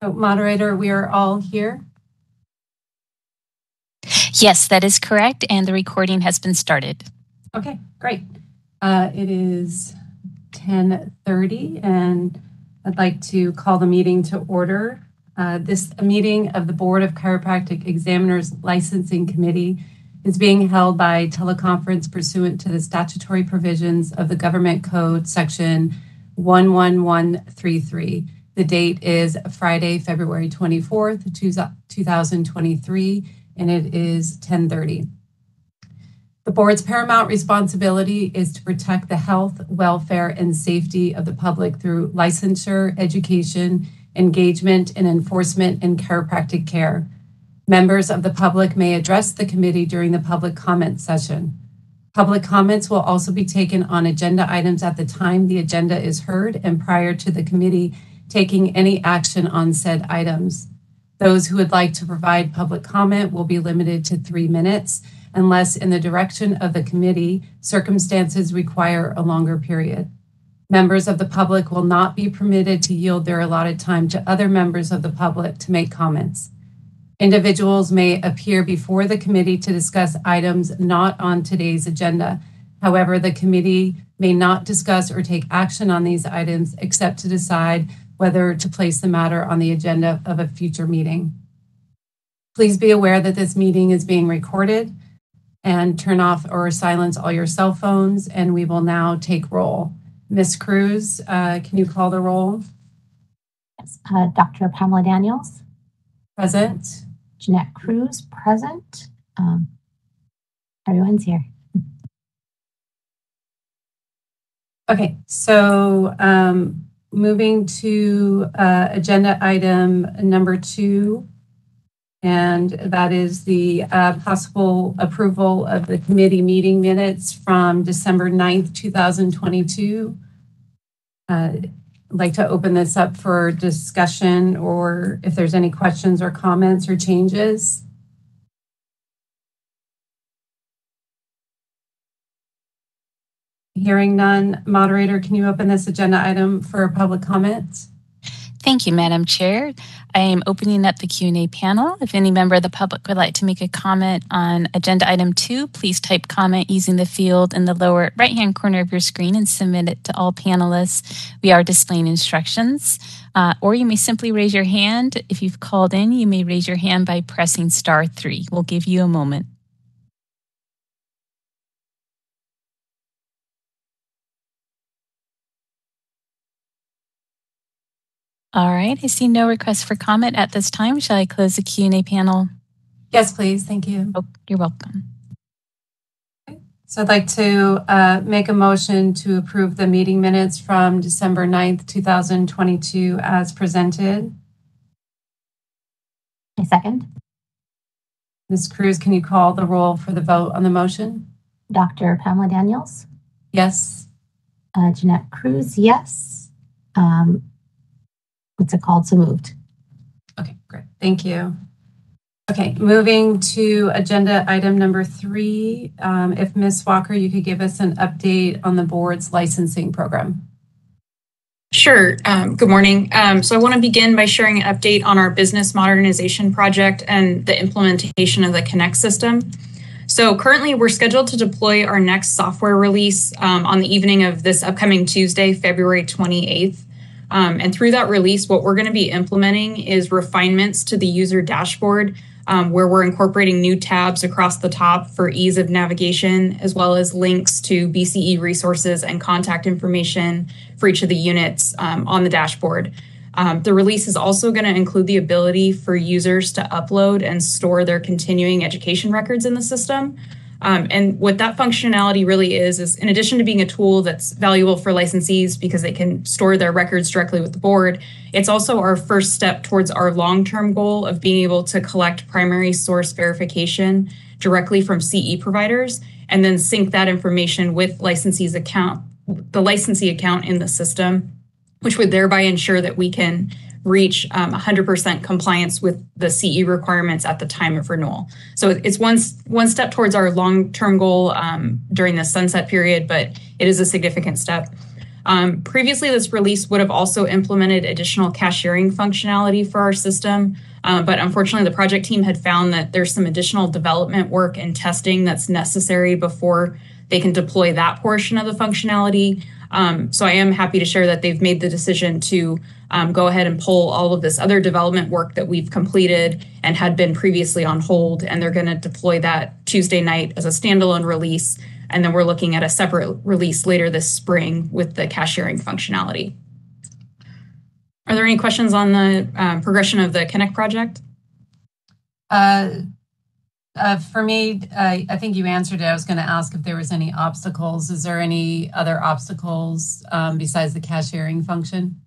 So, moderator, we are all here? Yes, that is correct, and the recording has been started. Okay, great. It is 10:30, and I'd like to call the meeting to order. This meeting of the Board of Chiropractic Examiners Licensing Committee is being held by teleconference pursuant to the statutory provisions of the Government Code Section 11133. The date is Friday, February 24th, 2023, and it is 10:30. The board's paramount responsibility is to protect the health, welfare, and safety of the public through licensure, education, engagement, and enforcement in chiropractic care. Members of the public may address the committee during the public comment session. Public comments will also be taken on agenda items at the time the agenda is heard and prior to the committee taking any action on said items. Those who would like to provide public comment will be limited to 3 minutes, unless in the direction of the committee, circumstances require a longer period. Members of the public will not be permitted to yield their allotted time to other members of the public to make comments. Individuals may appear before the committee to discuss items not on today's agenda. However, the committee may not discuss or take action on these items except to decide whether to place the matter on the agenda of a future meeting. Please be aware that this meeting is being recorded, and turn off or silence all your cell phones, and we will now take roll. Ms. Cruz, can you call the roll? Yes. Dr. Pamela Daniels. Present. Jeanette Cruz, present. Everyone's here. Okay, so moving to agenda item number 2, and that is the possible approval of the committee meeting minutes from December 9th, 2022. I'd like to open this up for discussion, or if there's any questions or comments or changes. Hearing none, moderator, can you open this agenda item for public comments? Thank you, Madam Chair. I am opening up the Q&A panel. If any member of the public would like to make a comment on agenda item 2, please type comment using the field in the lower right-hand corner of your screen and submit it to all panelists. We are displaying instructions, or you may simply raise your hand. If you've called in, you may raise your hand by pressing *3. We'll give you a moment. All right, I see no requests for comment at this time. Shall I close the Q&A panel? Yes, please. Thank you. Oh, you're welcome. Okay. So I'd like to make a motion to approve the meeting minutes from December 9th, 2022 as presented. I second. Ms. Cruz, can you call the roll for the vote on the motion? Dr. Pamela Daniels. Yes. Jeanette Cruz, yes. What's it called? So moved. Okay, great. Thank you. Okay, moving to agenda item number 3. If Ms. Walker, you could give us an update on the board's licensing program. Sure. Good morning. So I want to begin by sharing an update on our business modernization project and the implementation of the Connect system. So currently we're scheduled to deploy our next software release on the evening of this upcoming Tuesday, February 28th. And through that release, what we're going to be implementing is refinements to the user dashboard, where we're incorporating new tabs across the top for ease of navigation, as well as links to BCE resources and contact information for each of the units on the dashboard. The release is also going to include the ability for users to upload and store their continuing education records in the system. And what that functionality really is in addition to being a tool that's valuable for licensees because they can store their records directly with the board, it's also our first step towards our long-term goal of being able to collect primary source verification directly from CE providers and then sync that information with the licensee account in the system, which would thereby ensure that we can reach 100% compliance with the CE requirements at the time of renewal. So it's one step towards our long-term goal during the sunset period, but it is a significant step. Previously, this release would have also implemented additional cashiering functionality for our system, but unfortunately, the project team had found that there's some additional development work and testing that's necessary before they can deploy that portion of the functionality. So I am happy to share that they've made the decision to go ahead and pull all of this other development work that we've completed and had been previously on hold, and they're going to deploy that Tuesday night as a standalone release. And then we're looking at a separate release later this spring with the cashiering functionality. Are there any questions on the progression of the Connect project? For me, I think you answered it. I was going to ask if there was any obstacles. Is there any other obstacles besides the cashiering function?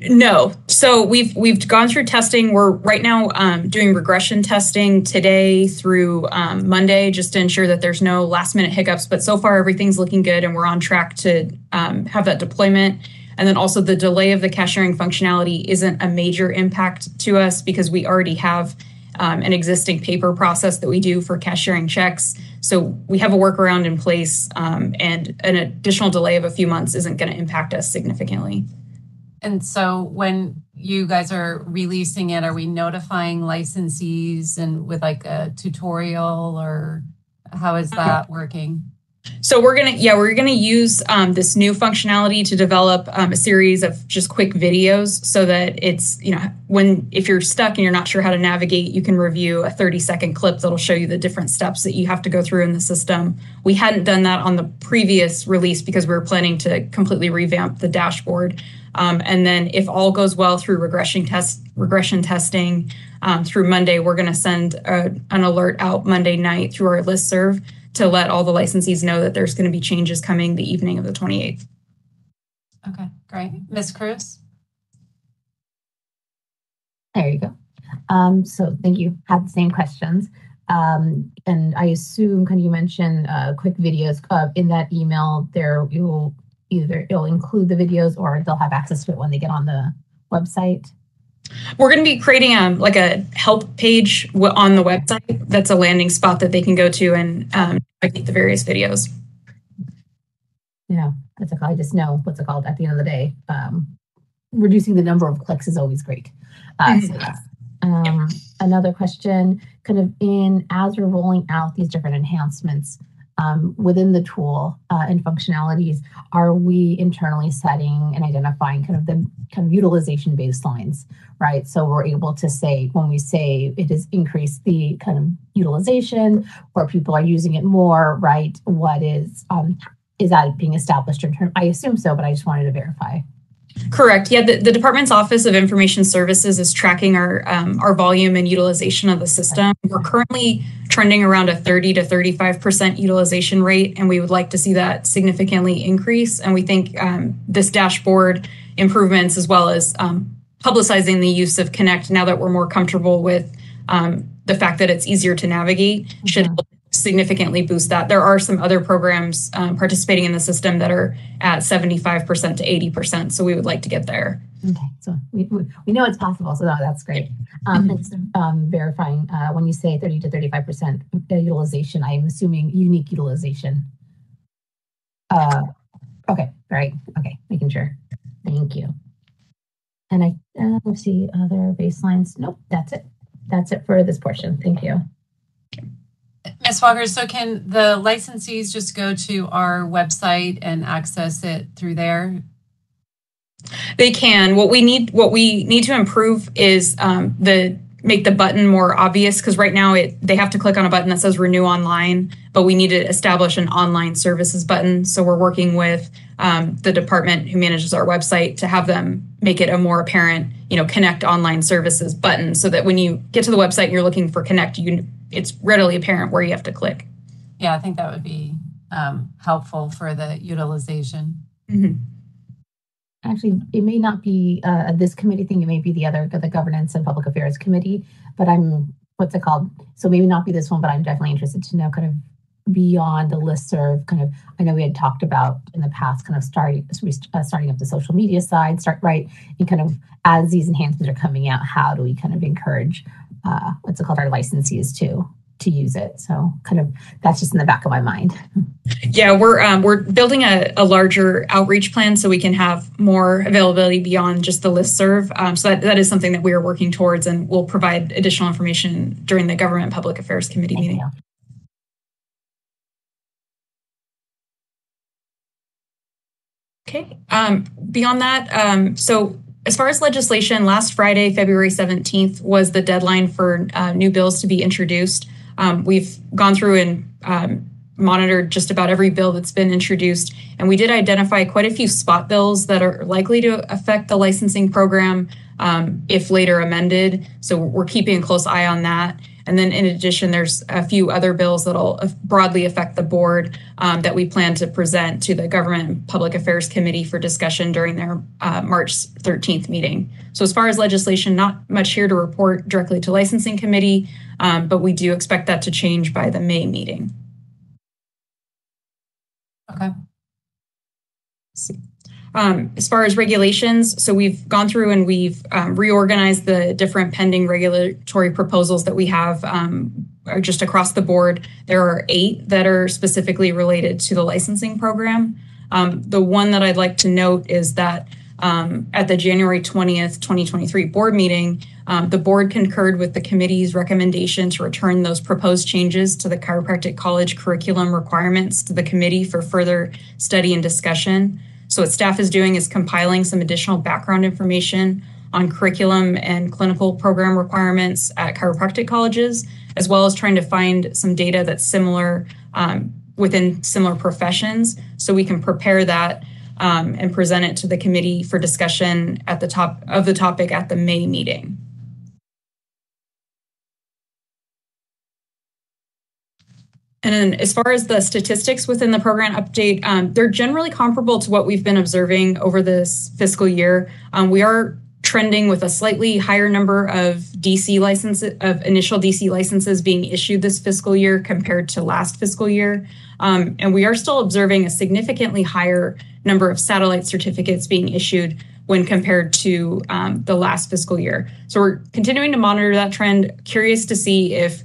No. So we've gone through testing. We're right now doing regression testing today through Monday, just to ensure that there's no last minute hiccups. But so far, everything's looking good, and we're on track to have that deployment. And then also the delay of the cashiering functionality isn't a major impact to us because we already have an existing paper process that we do for cashiering checks. So we have a workaround in place, and an additional delay of a few months isn't going to impact us significantly. And so when you guys are releasing it, are we notifying licensees and with like a tutorial, or how is that working? So we're gonna use this new functionality to develop a series of just quick videos so that it's, if you're stuck and you're not sure how to navigate, you can review a 30-second clip that'll show you the different steps that you have to go through in the system. We hadn't done that on the previous release because we were planning to completely revamp the dashboard. And then if all goes well through regression testing through Monday, we're going to send an alert out Monday night through our listserv to let all the licensees know that there's going to be changes coming the evening of the 28th. Okay, great. Ms. Cruz? There you go. So thank you. Had the same questions. And I assume, you mentioned quick videos in that email there, it'll include the videos or they'll have access to it when they get on the website? We're going to be creating a help page on the website. That's a landing spot that they can go to and navigate the various videos. Yeah, I just know what's it called at the end of the day. Reducing the number of clicks is always great. So yeah. Another question, as we're rolling out these different enhancements within the tool and functionalities, are we internally setting and identifying the utilization baselines, right? So we're able to say, when we say it has increased the utilization or people are using it more, right? What is that being established in terms? I assume so, but I just wanted to verify. Correct. Yeah, the Department's Office of Information Services is tracking our volume and utilization of the system. We're currently trending around a 30 to 35% utilization rate, and we would like to see that significantly increase. And we think this dashboard improvements, as well as publicizing the use of Connect, now that we're more comfortable with the fact that it's easier to navigate, should significantly boost that. There are some other programs participating in the system that are at 75% to 80%. So we would like to get there. Okay, so we know it's possible. So that's great. And verifying when you say 30 to 35% utilization, I'm assuming unique utilization. Okay, right. Okay, making sure. Thank you. And let's see, other baselines. Nope, that's it. That's it for this portion. Thank you. Ms. Walker, so can the licensees just go to our website and access it through there? They can. What we need to improve is make the button more obvious, because right now they have to click on a button that says renew online, but we need to establish an online services button. So we're working with the department who manages our website to have them make it a more apparent, Connect online services button, so that when you get to the website and you're looking for Connect, it's readily apparent where you have to click. Yeah, I think that would be helpful for the utilization. Mm-hmm. Actually, it may not be this committee thing. It may be the Governance and Public Affairs Committee, but so maybe not be this one, but I'm definitely interested to know beyond the listserv, I know we had talked about in the past starting up the social media side, and as these enhancements are coming out, how do we encourage our licensees too? to use it. So kind of that's just in the back of my mind. Yeah, we're building a larger outreach plan so we can have more availability beyond just the listserv. So that is something that we are working towards, and we'll provide additional information during the Government Public Affairs Committee meeting. Okay. Beyond that, so as far as legislation, last Friday, February 17th, was the deadline for new bills to be introduced. We've gone through and monitored just about every bill that's been introduced, and we did identify quite a few spot bills that are likely to affect the licensing program if later amended. So we're keeping a close eye on that. And then in addition, there's a few other bills that'll broadly affect the board that we plan to present to the Government and Public Affairs Committee for discussion during their March 13th meeting. So as far as legislation, not much here to report directly to Licensing Committee, but we do expect that to change by the May meeting. Okay. Let's see. As far as regulations, so we've gone through and we've reorganized the different pending regulatory proposals that we have just across the board. There are 8 that are specifically related to the licensing program. The one that I'd like to note is that at the January 20th, 2023 board meeting, the board concurred with the committee's recommendation to return those proposed changes to the Chiropractic College curriculum requirements to the committee for further study and discussion. So what staff is doing is compiling some additional background information on curriculum and clinical program requirements at chiropractic colleges, as well as trying to find some data that's similar within similar professions, so we can prepare that and present it to the committee for discussion at the top of the topic at the May meeting. And then as far as the statistics within the program update, they're generally comparable to what we've been observing over this fiscal year. We are trending with a slightly higher number of initial DC licenses being issued this fiscal year compared to last fiscal year. And we are still observing a significantly higher number of satellite certificates being issued when compared to the last fiscal year. So we're continuing to monitor that trend, curious to see if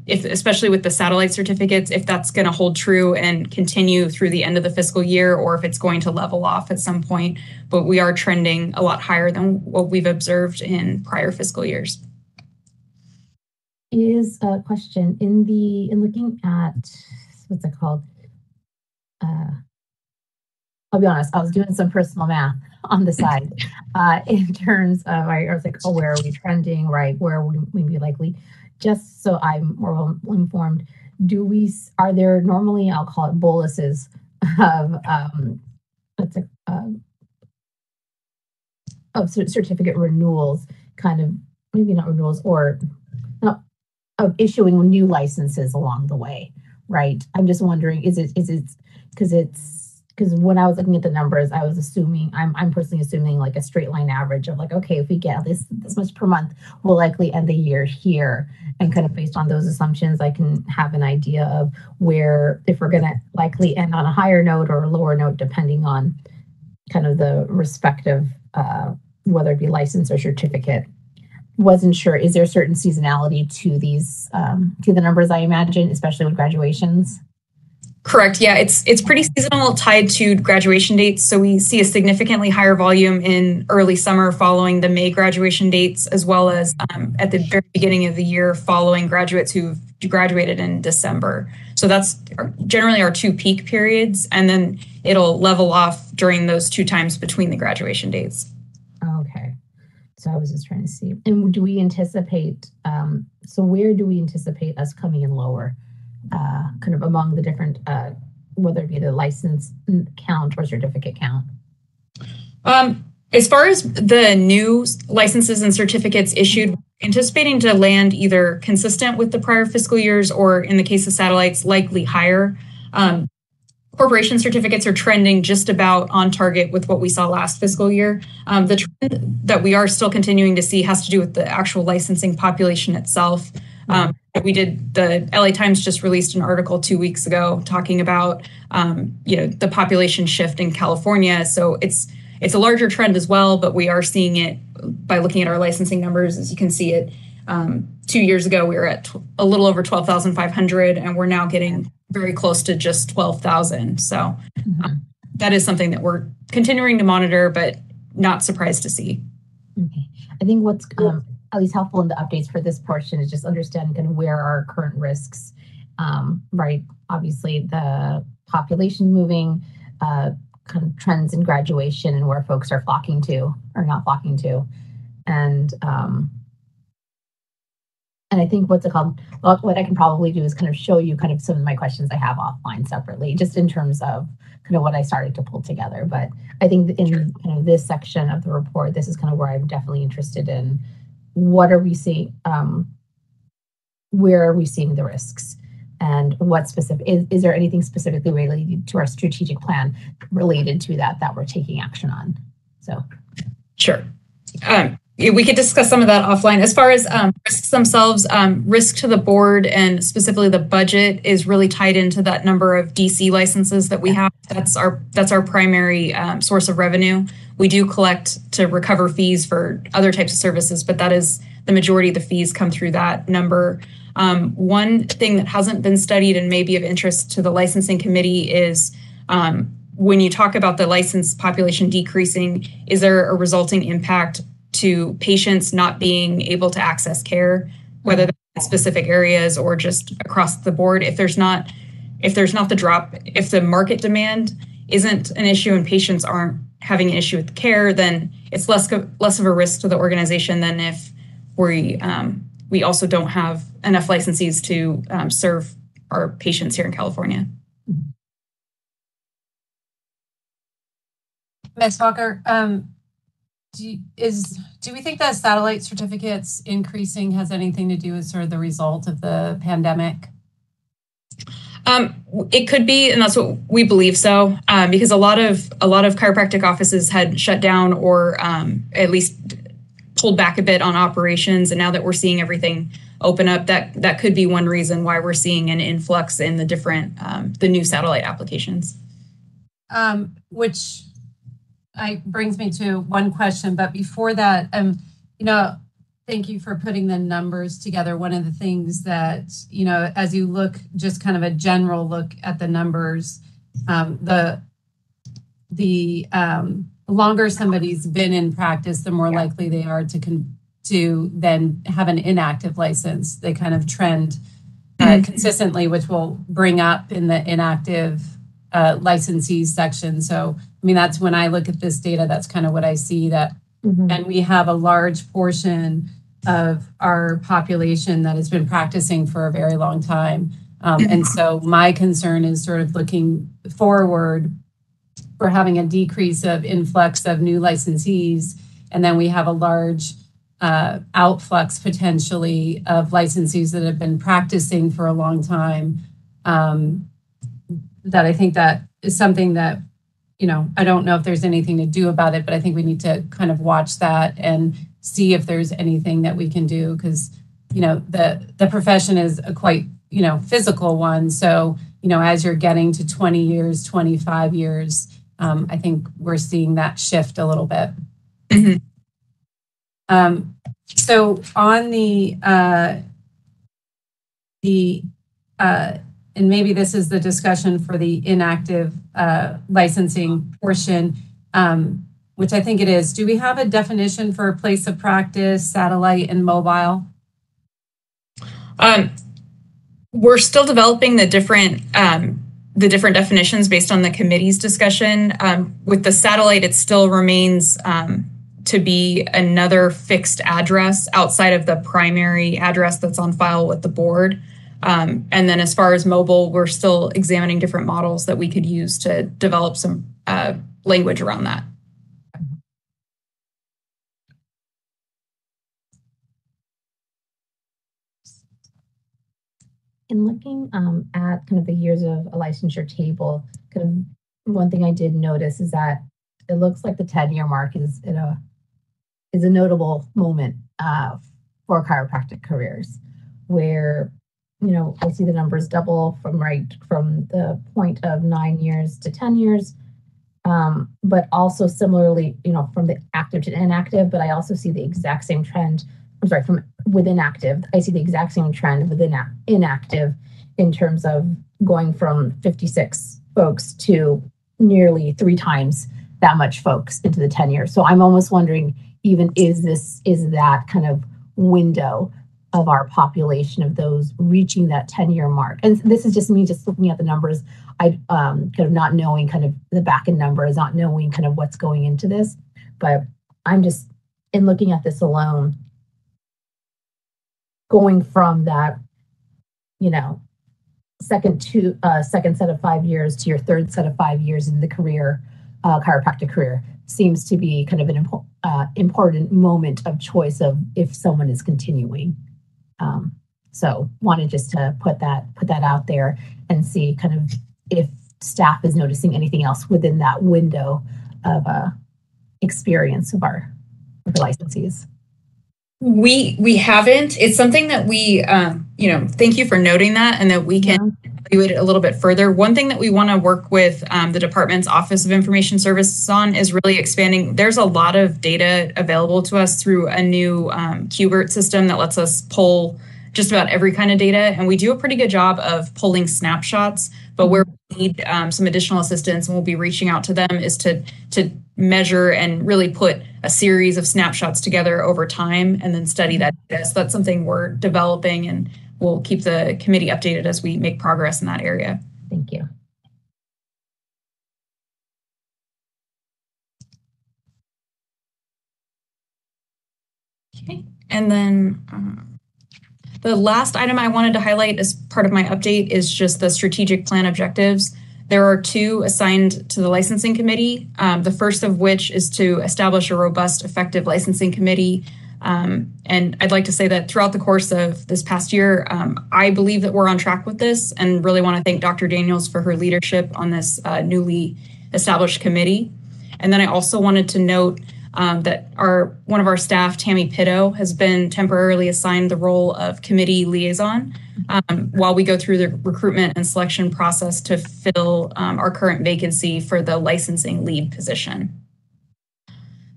especially with the satellite certificates, if that's going to hold true and continue through the end of the fiscal year, or if it's going to level off at some point. But we are trending a lot higher than what we've observed in prior fiscal years. Is a question in looking at, what's it called? I'll be honest, I was doing some personal math on the side in terms of, I was like, oh, where are we trending, right? Where would we be likely? Just so I'm more well informed, are there normally, I'll call it boluses of certificate renewals, kind of, maybe not renewals, or not, of issuing new licenses along the way, right? I'm just wondering, is it because when I was looking at the numbers, I was assuming, I'm personally assuming like a straight line average of like, okay, if we get this much per month, we'll likely end the year here. And kind of based on those assumptions, I can have an idea of where, if we're going to likely end on a higher note or a lower note, depending on kind of the respective, whether it be license or certificate. Wasn't sure, is there a certain seasonality to these, to the numbers, I imagine, especially with graduations? Correct. Yeah, it's pretty seasonal, tied to graduation dates. So we see a significantly higher volume in early summer following the May graduation dates, as well as at the very beginning of the year following graduates who've graduated in December. So that's generally our 2 peak periods, and then it'll level off during those 2 times between the graduation dates. Okay. So I was just trying to see. And do we anticipate, so where do we anticipate us coming in lower? Kind of among the different, whether it be the license count or certificate count? As far as the new licenses and certificates issued, anticipating to land either consistent with the prior fiscal years, or in the case of satellites, likely higher. Corporation certificates are trending just about on target with what we saw last fiscal year. The trend that we are still continuing to see has to do with the actual licensing population itself. The LA Times just released an article 2 weeks ago talking about the population shift in California. So it's a larger trend as well, but we are seeing it by looking at our licensing numbers, as you can see it, 2 years ago, we were at a little over 12,500, and we're now getting very close to just 12,000. So that is something that we're continuing to monitor, but not surprised to see. Okay. I think what's at least helpful in the updates for this portion is just understanding kind of where our current risks, right? Obviously, the population moving, kind of trends in graduation and where folks are flocking to or not flocking to. And I think what's it called? Well, what I can probably do is kind of show you kind of some of my questions I have offline separately, just in terms of kind of what I started to pull together. But I think in kind of this section of the report, this is kind of where I'm definitely interested in. What are we seeing? Where are we seeing the risks? And what specific, is there anything specifically related to our strategic plan related to that we're taking action on? So. Sure. We could discuss some of that offline. As far as risks themselves, risk to the board and specifically the budget is really tied into that number of DC licenses that we have. That's our primary source of revenue. We do collect to recover fees for other types of services, but that is the majority of the fees come through that number. One thing that hasn't been studied and may be of interest to the licensing committee is when you talk about the licensed population decreasing, is there a resulting impact to patients not being able to access care, whether that's in specific areas or just across the board? If there's not the drop, if the market demand isn't an issue and patients aren't having an issue with care, then it's less of a risk to the organization than if we also don't have enough licensees to serve our patients here in California. Ms. Walker, do we think that satellite certificates increasing has anything to do with sort of the result of the pandemic? It could be, and that's what we believe so, because a lot of chiropractic offices had shut down or at least pulled back a bit on operations, and now that we're seeing everything open up, that could be one reason why we're seeing an influx in the different the new satellite applications. Which brings me to one question, but before that, thank you for putting the numbers together. One of the things that, as you look, just kind of a general look at the numbers, the longer somebody's been in practice, the more likely they are to then have an inactive license. They kind of trend consistently, which will bring up in the inactive licensees section. So, that's when I look at this data, that's kind of what I see that, and we have a large portion of our population that has been practicing for a very long time. And so my concern is sort of looking forward for having a decrease of influx of new licensees. And then we have a large outflux potentially of licensees that have been practicing for a long time. That I think that is something that, I don't know if there's anything to do about it, but I think we need to kind of watch that and see if there's anything that we can do, because, the profession is a quite, physical one. So, as you're getting to 20 years, 25 years, I think we're seeing that shift a little bit. So on and maybe this is the discussion for the inactive licensing portion, which I think it is. Do we have a definition for place of practice, satellite, and mobile? We're still developing the different definitions based on the committee's discussion. With the satellite, it still remains to be another fixed address outside of the primary address that's on file with the board. And then as far as mobile, we're still examining different models that we could use to develop some language around that. In looking at kind of the years of a licensure table, kind of one thing I did notice is that it looks like the 10-year mark is a notable moment for chiropractic careers, where I see the numbers double from the point of 9 years to 10 years, but also similarly, from the active to inactive. But I also see the exact same trend from within active, I see the exact same trend within inactive in terms of going from 56 folks to nearly 3 times that much folks into the 10 years. So I'm almost wondering, even is that kind of window of our population of those reaching that 10-year mark? And this is just me just looking at the numbers. I kind of not knowing kind of the back end numbers, not knowing kind of what's going into this, but I'm just in looking at this alone, going from that, second set of 5 years to your third set of 5 years in the career, chiropractic career, seems to be kind of an important moment of choice of if someone is continuing. So wanted just to put that out there and see kind of if staff is noticing anything else within that window of experience of our licensees. We haven't. It's something that we, thank you for noting that, and that we can evaluate it a little bit further. One thing that we want to work with the department's Office of Information Services on is really expanding. There's a lot of data available to us through a new QBERT system that lets us pull just about every kind of data, and we do a pretty good job of pulling snapshots. But where we need some additional assistance, and we'll be reaching out to them, is to measure and really put a series of snapshots together over time and then study that data. So that's something we're developing, and we'll keep the committee updated as we make progress in that area. Thank you. Okay, and then the last item I wanted to highlight as part of my update is just the strategic plan objectives. There are 2 assigned to the licensing committee, the first of which is to establish a robust, effective licensing committee. And I'd like to say that throughout the course of this past year, I believe that we're on track with this, and really want to thank Dr. Daniels for her leadership on this newly established committee. And then I also wanted to note that one of our staff, Tammy Pitto, has been temporarily assigned the role of committee liaison while we go through the recruitment and selection process to fill our current vacancy for the licensing lead position.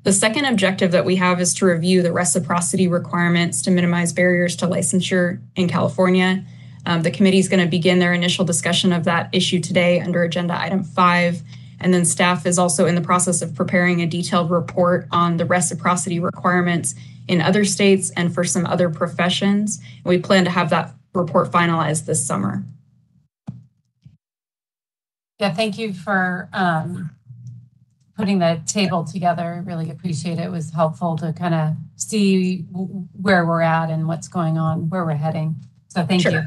The second objective that we have is to review the reciprocity requirements to minimize barriers to licensure in California. The committee is going to begin their initial discussion of that issue today under agenda item 5. And then staff is also in the process of preparing a detailed report on the reciprocity requirements in other states and for some other professions. And we plan to have that report finalized this summer. Yeah, thank you for putting the table together. Really appreciate it. It was helpful to kind of see where we're at and what's going on, where we're heading. So thank you.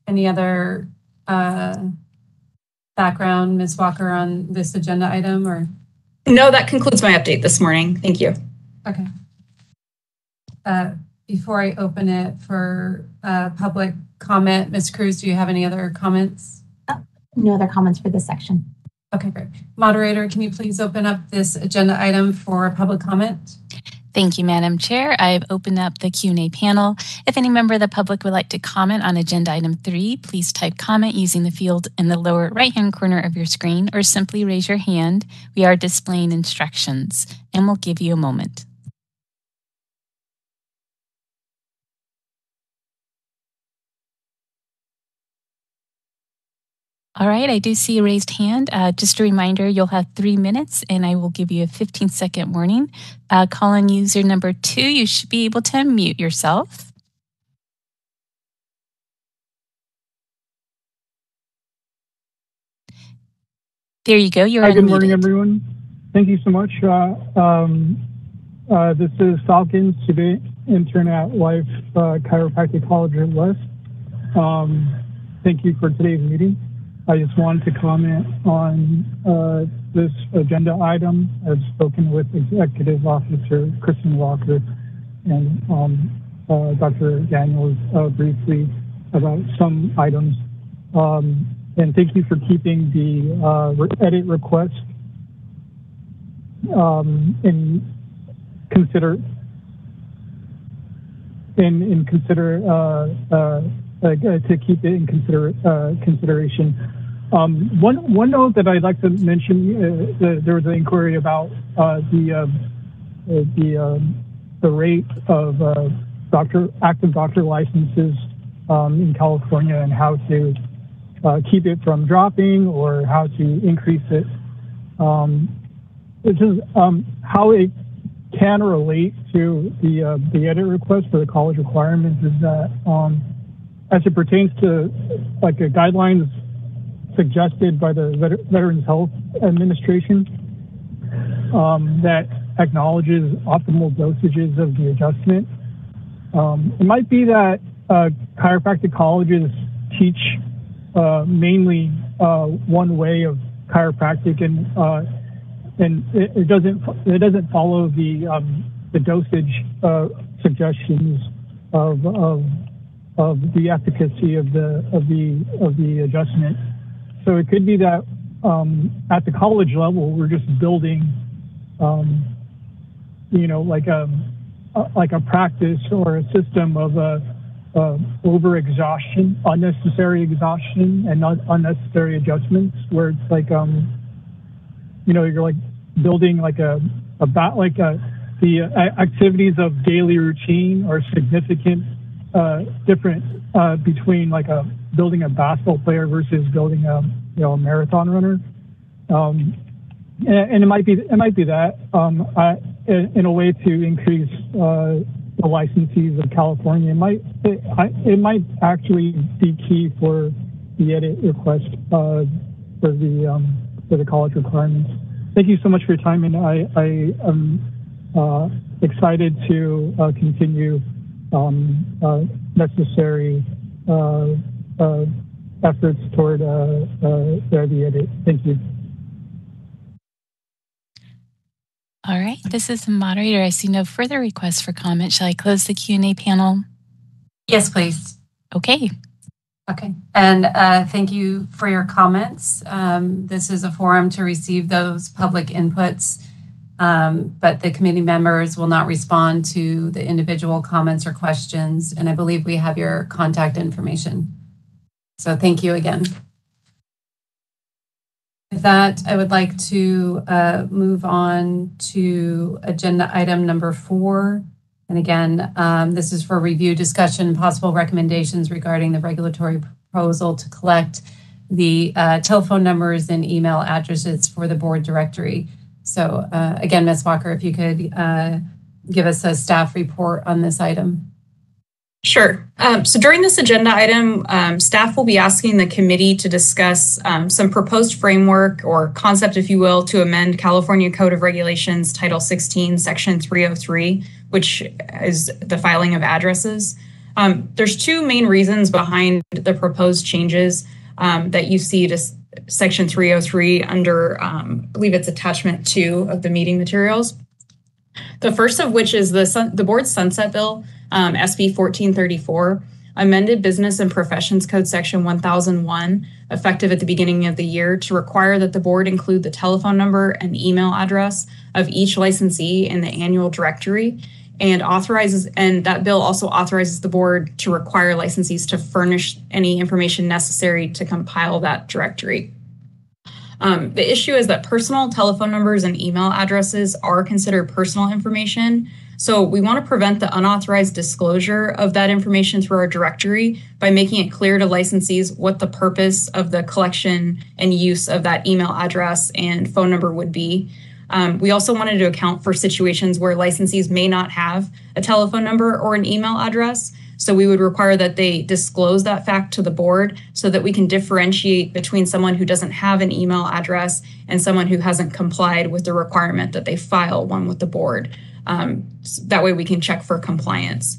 Any other background, Ms. Walker, on this agenda item? Or no, that concludes my update this morning. Thank you. Okay. Before I open it for public comment, Ms. Cruz, do you have any other comments? No other comments for this section. Okay, great. Moderator, can you please open up this agenda item for public comment? Thank you, Madam Chair. I've opened up the Q&A panel. If any member of the public would like to comment on agenda item 3, please type comment using the field in the lower right-hand corner of your screen, or simply raise your hand. We are displaying instructions, and we'll give you a moment. All right, I do see a raised hand. Just a reminder, you'll have 3 minutes, and I will give you a 15-second warning. Call on user number 2. You should be able to unmute yourself. There you go. You're unmuted. Good morning, everyone. Thank you so much. This is Falcon, student intern at Life Chiropractic College at West. Thank you for today's meeting. I just wanted to comment on this agenda item. I've spoken with Executive Officer Kristen Walker and Dr. Daniels briefly about some items. And thank you for keeping the edit request to keep it in consideration. One note that I'd like to mention, there was an inquiry about the rate of active doctor licenses in California and how to keep it from dropping or how to increase it. This is how it can relate to the edit request for the college requirements is that as it pertains to like a guidelines suggested by the Veterans Health Administration that acknowledges optimal dosages of the adjustment. It might be that chiropractic colleges teach mainly one way of chiropractic, and it doesn't follow the dosage suggestions of the efficacy of the adjustment. So it could be that at the college level we're just building, like a practice or a system of over exhaustion, unnecessary exhaustion, and not unnecessary adjustments, where it's like you're like building like the activities of daily routine are significant different between like building a basketball player versus building a marathon runner. And it might be that in a way to increase the licensees of California, it might actually be key for the edit request for the college requirements. Thank you so much for your time, and I am excited to continue necessary efforts toward the edit. Thank you. All right, this is the moderator. I see no further requests for comment. Shall I close the Q&A panel? Yes, please. Okay. Okay, and thank you for your comments. This is a forum to receive those public inputs, but the committee members will not respond to the individual comments or questions, and I believe we have your contact information. So thank you again. With that, I would like to move on to agenda item number 4. And again, this is for review, discussion, possible recommendations regarding the regulatory proposal to collect the telephone numbers and email addresses for the board directory. So again, Ms. Walker, if you could give us a staff report on this item. Sure. So during this agenda item, staff will be asking the committee to discuss some proposed framework or concept, if you will, to amend California Code of Regulations, Title 16, Section 303, which is the filing of addresses. There's two main reasons behind the proposed changes that you see to Section 303 under, I believe it's attachment 2 of the meeting materials. The first of which is the board's sunset bill, SB 1434, amended Business and Professions Code Section 1001, effective at the beginning of the year, to require that the board include the telephone number and email address of each licensee in the annual directory, and that bill also authorizes the board to require licensees to furnish any information necessary to compile that directory. The issue is that personal telephone numbers and email addresses are considered personal information. So we want to prevent the unauthorized disclosure of that information through our directory by making it clear to licensees what the purpose of the collection and use of that email address and phone number would be. We also wanted to account for situations where licensees may not have a telephone number or an email address. So we would require that they disclose that fact to the board so that we can differentiate between someone who doesn't have an email address and someone who hasn't complied with the requirement that they file one with the board. That way we can check for compliance.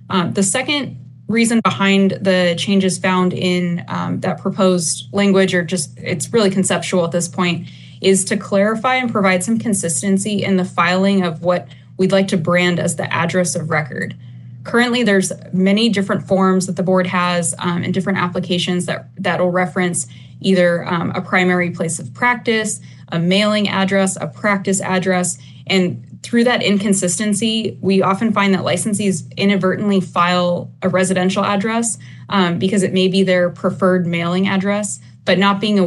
The second reason behind the changes found in that proposed language, or just it's really conceptual at this point, is to clarify and provide some consistency in the filing of what we'd like to brand as the address of record. Currently, there's many different forms that the board has and different applications that will reference either a primary place of practice, a mailing address, a practice address, and through that inconsistency, we often find that licensees inadvertently file a residential address because it may be their preferred mailing address, but not being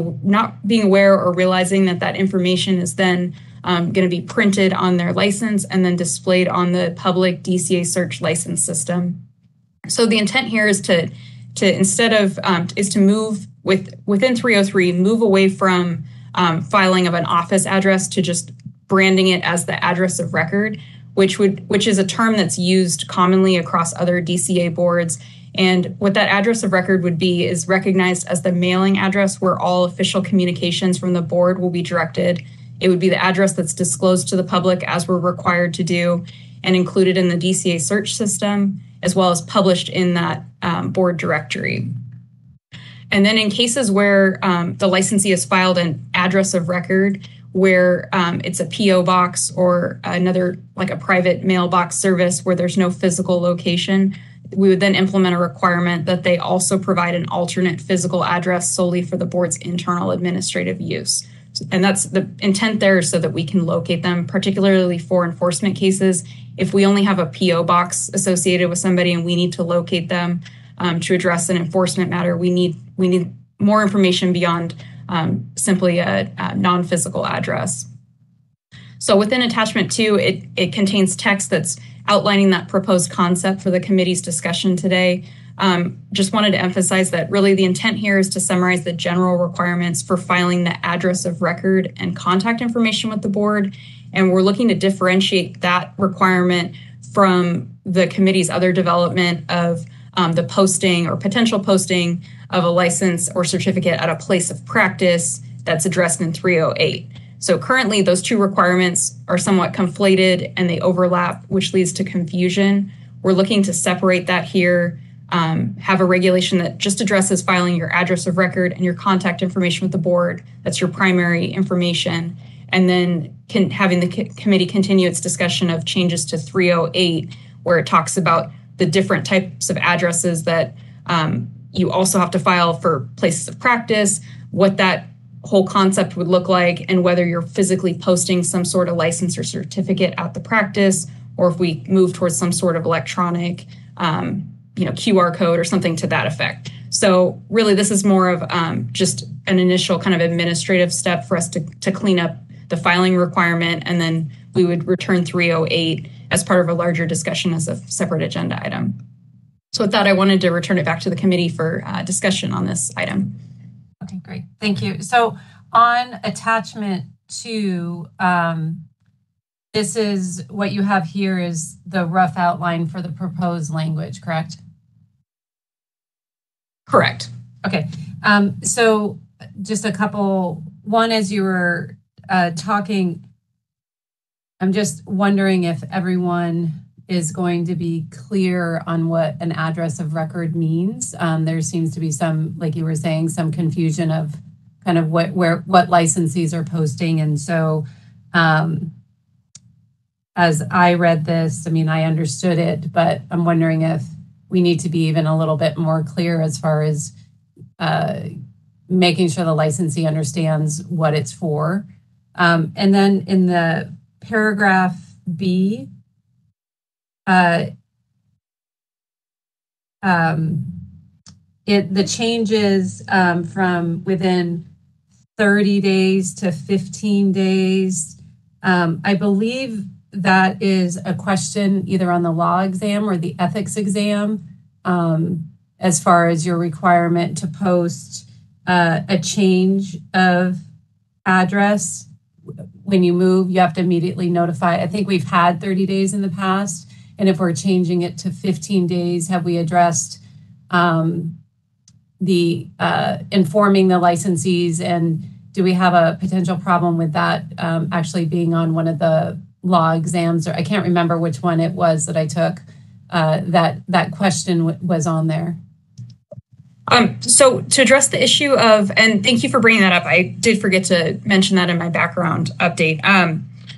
aware or realizing that information is then going to be printed on their license and then displayed on the public DCA search license system. So the intent here is to move within 303, move away from filing of an office address to just branding it as the address of record, which is a term that's used commonly across other DCA boards. And what that address of record would be is recognized as the mailing address where all official communications from the board will be directed. It would be the address that's disclosed to the public as we're required to do and included in the DCA search system, as well as published in that board directory. And then in cases where the licensee has filed an address of record where it's a PO box or another, like a private mailbox service where there's no physical location, we would then implement a requirement that they also provide an alternate physical address solely for the board's internal administrative use. And that's the intent there, so that we can locate them, particularly for enforcement cases. If we only have a PO box associated with somebody and we need to locate them to address an enforcement matter, we need more information beyond simply a non-physical address. So within attachment 2, it contains text that's outlining that proposed concept for the committee's discussion today. Just wanted to emphasize that really the intent here is to summarize the general requirements for filing the address of record and contact information with the board. And we're looking to differentiate that requirement from the committee's other development of the posting or potential posting of a license or certificate at a place of practice that's addressed in 308. So currently those two requirements are somewhat conflated and they overlap, which leads to confusion. We're looking to separate that here, have a regulation that just addresses filing your address of record and your contact information with the board. That's your primary information. And then having the committee continue its discussion of changes to 308, where it talks about the different types of addresses that you also have to file for places of practice, what that whole concept would look like, and whether you're physically posting some sort of license or certificate at the practice, or if we move towards some sort of electronic QR code or something to that effect. So really this is more of just an initial kind of administrative step for us to clean up the filing requirement, and then we would return 308 as part of a larger discussion as a separate agenda item. So with that, I wanted to return it back to the committee for discussion on this item. Okay, great. Thank you. So on attachment 2, this is what you have here is the rough outline for the proposed language, correct? Correct. Okay. So just a couple, one, as you were talking, I'm just wondering if everyone is going to be clear on what an address of record means. There seems to be some, like you were saying, some confusion of kind of what licensees are posting. And so as I read this, I mean, I understood it, but I'm wondering if we need to be even a little bit more clear as far as making sure the licensee understands what it's for. And then in the paragraph B, the changes from within 30 days to 15 days, I believe that is a question either on the law exam or the ethics exam, as far as your requirement to post a change of address. When you move, you have to immediately notify. I think we've had 30 days in the past. And if we're changing it to 15 days, have we addressed the informing the licensees? And do we have a potential problem with that actually being on one of the law exams? Or I can't remember which one it was that I took. That question was on there. So to address the issue of, and thank you for bringing that up, I did forget to mention that in my background update.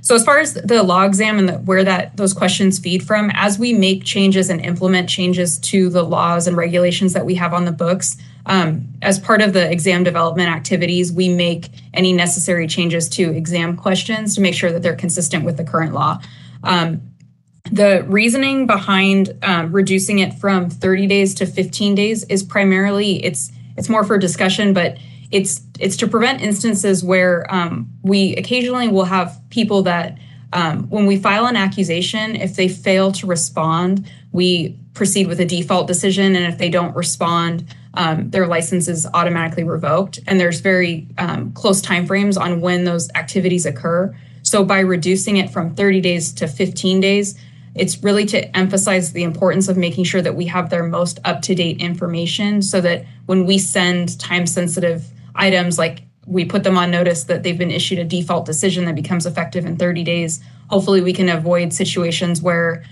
So as far as the law exam and where those questions feed from, as we make changes and implement changes to the laws and regulations that we have on the books, as part of the exam development activities, we make any necessary changes to exam questions to make sure that they're consistent with the current law. The reasoning behind reducing it from 30 days to 15 days is primarily, it's more for discussion, but it's to prevent instances where we occasionally will have people that when we file an accusation, if they fail to respond, we proceed with a default decision. And if they don't respond, their license is automatically revoked. And there's very close timeframes on when those activities occur. So by reducing it from 30 days to 15 days, it's really to emphasize the importance of making sure that we have their most up-to-date information so that when we send time-sensitive items, like we put them on notice that they've been issued a default decision that becomes effective in 30 days, hopefully we can avoid situations where,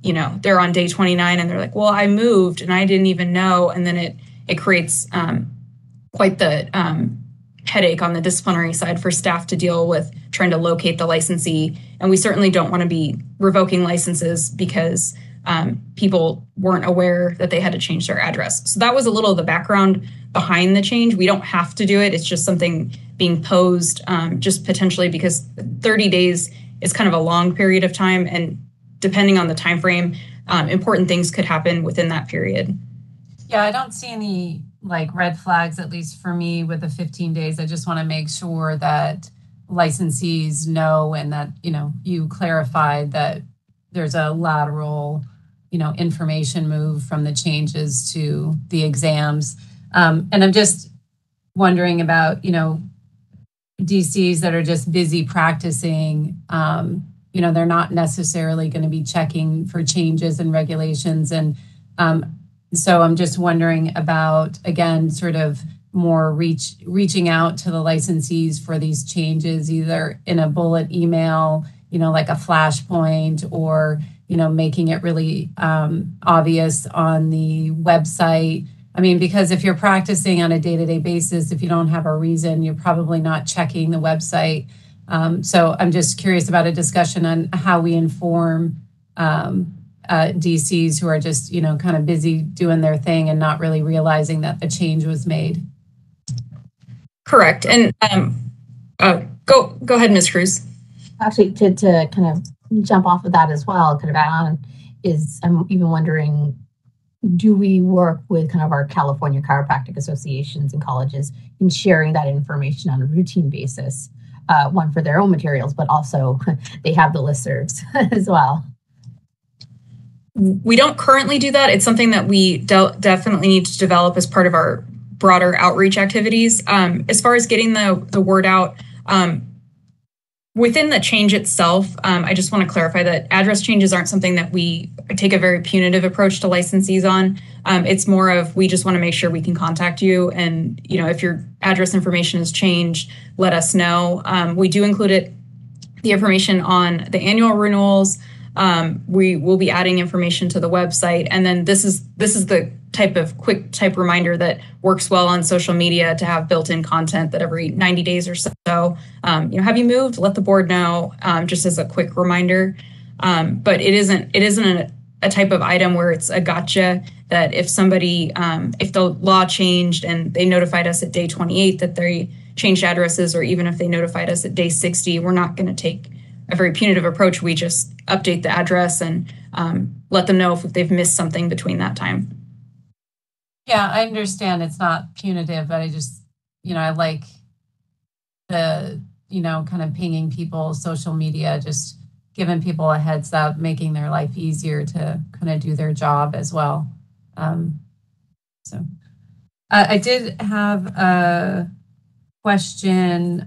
they're on day 29 and they're like, well, I moved and I didn't even know. And then it creates quite the headache on the disciplinary side for staff to deal with trying to locate the licensee. And we certainly don't want to be revoking licenses because people weren't aware that they had to change their address. So that was a little of the background behind the change. We don't have to do it. It's just something being posed just potentially because 30 days is kind of a long period of time. And depending on the time frame, important things could happen within that period. Yeah, I don't see any red flags, at least for me, with the 15 days. I just want to make sure that licensees know and that, you clarified that there's a lateral, information move from the changes to the exams. And I'm just wondering about, DCs that are just busy practicing, they're not necessarily going to be checking for changes in regulations. And so I'm just wondering about, again, sort of more reaching out to the licensees for these changes, either in a bullet email, like a flashpoint, or, making it really obvious on the website. I mean, because if you're practicing on a day-to-day basis, if you don't have a reason, you're probably not checking the website. So I'm just curious about a discussion on how we inform DCs who are just, kind of busy doing their thing and not really realizing that a change was made. Correct. And go ahead, Ms. Cruz. Actually, to kind of jump off of that as well, kind of add on, is I'm even wondering, do we work with kind of our California chiropractic associations and colleges in sharing that information on a routine basis? One, for their own materials, but also they have the listservs as well. We don't currently do that. It's something that we definitely need to develop as part of our broader outreach activities. As far as getting the word out, within the change itself, I just want to clarify that address changes aren't something that we take a very punitive approach to licensees on. It's more of, we just want to make sure we can contact you. And, if your address information has changed, let us know. We do include the information on the annual renewals. We will be adding information to the website. And then this is the type of quick reminder that works well on social media to have built-in content that every 90 days or so, have you moved? Let the board know, just as a quick reminder. But it isn't a type of item where it's a gotcha, that if somebody, if the law changed and they notified us at day 28 that they changed addresses, or even if they notified us at day 60, we're not going to take a very punitive approach. We just update the address and let them know if they've missed something between that time. Yeah, I understand it's not punitive, but I just, I like the, kind of pinging people, social media, just giving people a heads up, making their life easier to kind of do their job as well. I did have a question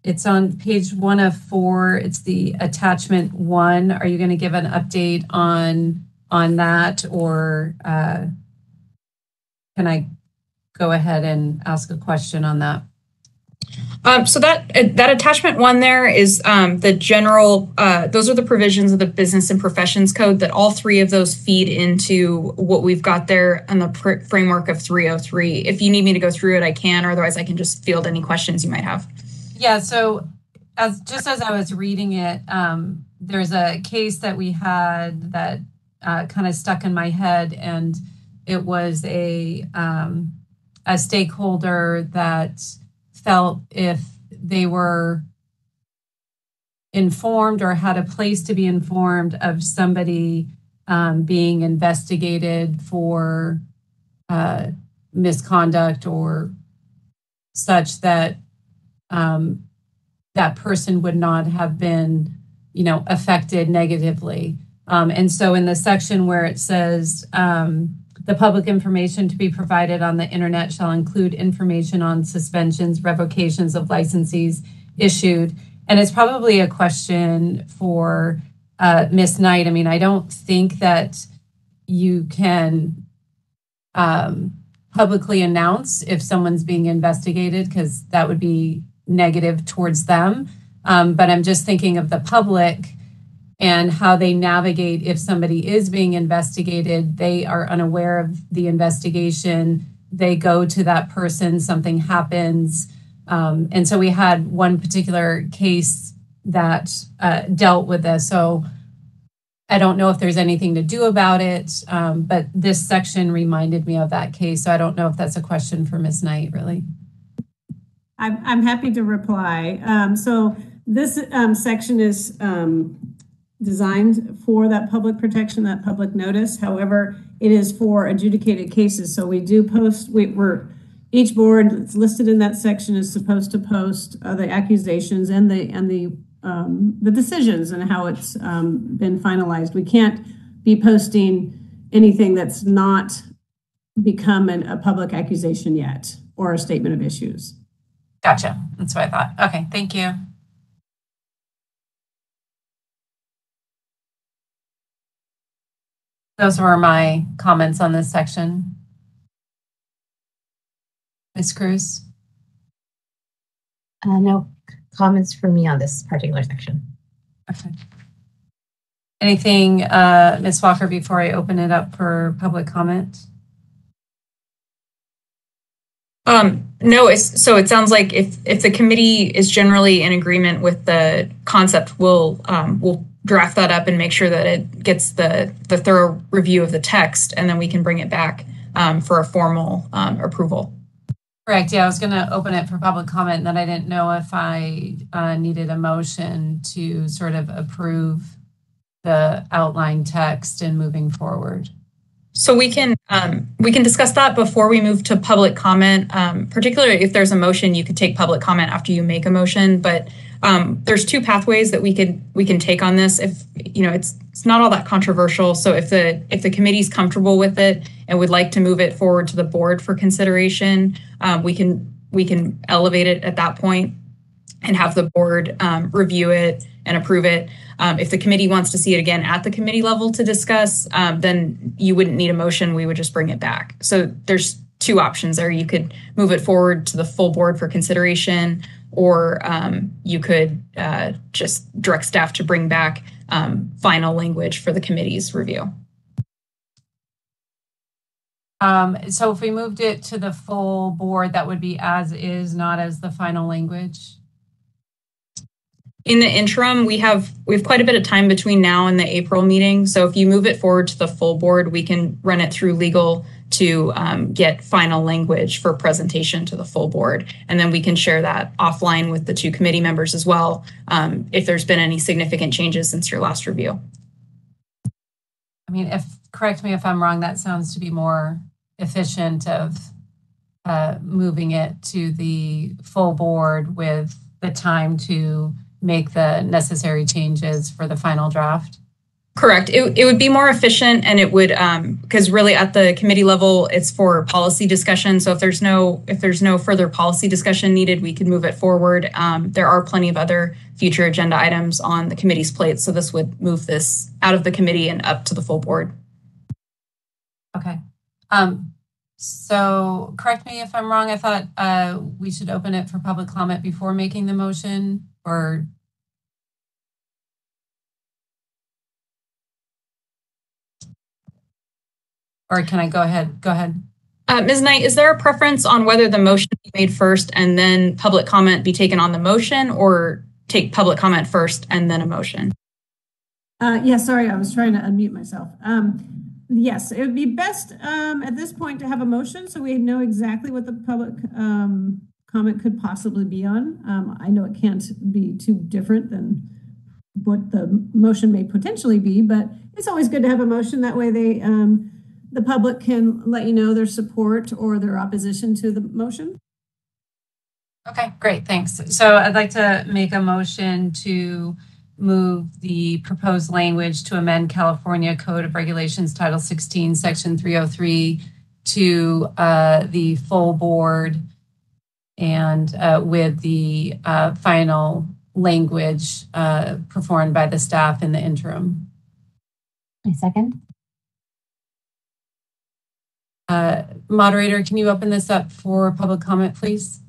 it's on page 1 of 4. It's the attachment 1. Are you going to give an update on that, or can I go ahead and ask a question on that? So that attachment 1 there is the general, those are the provisions of the Business and Professions Code that all 3 of those feed into what we've got there in the framework of 303. If you need me to go through it, I can, or otherwise I can just field any questions you might have. Yeah, so as I was reading it, there's a case that we had that kind of stuck in my head, and it was a stakeholder that felt if they were informed or had a place to be informed of somebody being investigated for misconduct or such that that person would not have been, affected negatively. And so in the section where it says the public information to be provided on the internet shall include information on suspensions, revocations of licenses issued. And it's probably a question for Ms. Knight. I mean, I don't think that you can publicly announce if someone's being investigated, because that would be negative towards them. But I'm just thinking of the public and how they navigate if somebody is being investigated, they are unaware of the investigation, they go to that person, something happens. And so we had one particular case that dealt with this. So I don't know if there's anything to do about it, but this section reminded me of that case. So I don't know if that's a question for Ms. Knight, really. I'm happy to reply. So this section is designed for that public protection, that public notice. However, it is for adjudicated cases. So we do post, each board that's listed in that section is supposed to post the accusations and the decisions and how it's been finalized. We can't be posting anything that's not become a public accusation yet or a statement of issues. Gotcha. That's what I thought. Okay, thank you. Those were my comments on this section. Ms. Cruz? No comments for me on this particular section. Okay. Anything, Ms. Walker, before I open it up for public comment? No, so it sounds like if the committee is generally in agreement with the concept, we'll draft that up and make sure that it gets the thorough review of the text, and then we can bring it back for a formal approval. Correct. Yeah, I was going to open it for public comment, and then I didn't know if I needed a motion to sort of approve the outline text and moving forward. So we can discuss that before we move to public comment. Particularly if there's a motion, you could take public comment after you make a motion. But there's two pathways that we can take on this. If it's not all that controversial. So if the committee's comfortable with it and would like to move it forward to the board for consideration, we can elevate it at that point and have the board review it and approve it. If the committee wants to see it again at the committee level to discuss, then you wouldn't need a motion. We would just bring it back. So there's two options there. You could move it forward to the full board for consideration, or you could just direct staff to bring back final language for the committee's review. So if we moved it to the full board, that would be as is, not as the final language? In the interim, we have quite a bit of time between now and the April meeting. So if you move it forward to the full board, we can run it through legal to get final language for presentation to the full board. And then we can share that offline with the two committee members as well, if there's been any significant changes since your last review. I mean, correct me if I'm wrong, that sounds to be more efficient of moving it to the full board with the time to make the necessary changes for the final draft? Correct. It would be more efficient, and it would, because really at the committee level, it's for policy discussion. So if there's no further policy discussion needed, we could move it forward. There are plenty of other future agenda items on the committee's plate. So this would move this out of the committee and up to the full board. Okay. So correct me if I'm wrong. I thought we should open it for public comment before making the motion, or can I go ahead? Go ahead. Ms. Knight, is there a preference on whether the motion be made first and then public comment be taken on the motion, or take public comment first and then a motion? Yeah, sorry, I was trying to unmute myself. Yes, it would be best at this point to have a motion so we know exactly what the public comment could possibly be on. I know it can't be too different than what the motion may potentially be, but it's always good to have a motion. That way the public can let you know their support or their opposition to the motion. Okay, great, thanks. So I'd like to make a motion to move the proposed language to amend California Code of Regulations Title 16, Section 303 to the full board and with the final language performed by the staff in the interim. A second. Moderator, can you open this up for public comment, please?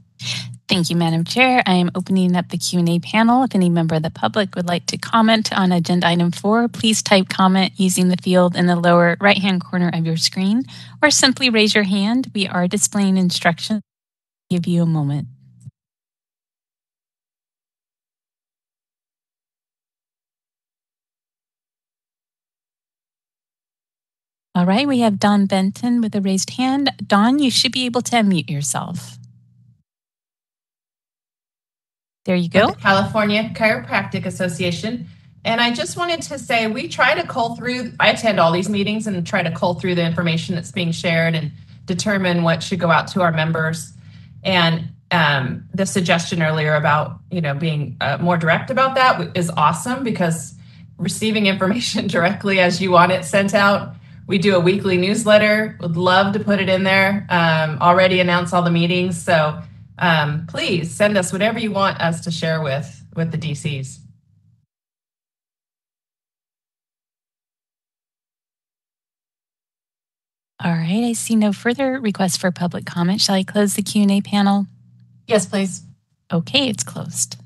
Thank you, Madam Chair. I am opening up the Q&A panel. If any member of the public would like to comment on agenda item 4, please type comment using the field in the lower right-hand corner of your screen, or simply raise your hand. We are displaying instructions. I'll give you a moment. All right, we have Don Benton with a raised hand. Don, you should be able to unmute yourself. There you go. The California Chiropractic Association. And I just wanted to say, we try to cull through, I attend all these meetings and try to cull through the information that's being shared and determine what should go out to our members. And the suggestion earlier about, being more direct about that is awesome, because receiving information directly as you want it sent out. We do a weekly newsletter. Would love to put it in there. Already announced all the meetings. So please send us whatever you want us to share with the DCs. All right, I see no further requests for public comment. Shall I close the Q&A panel? Yes, please. Okay, it's closed.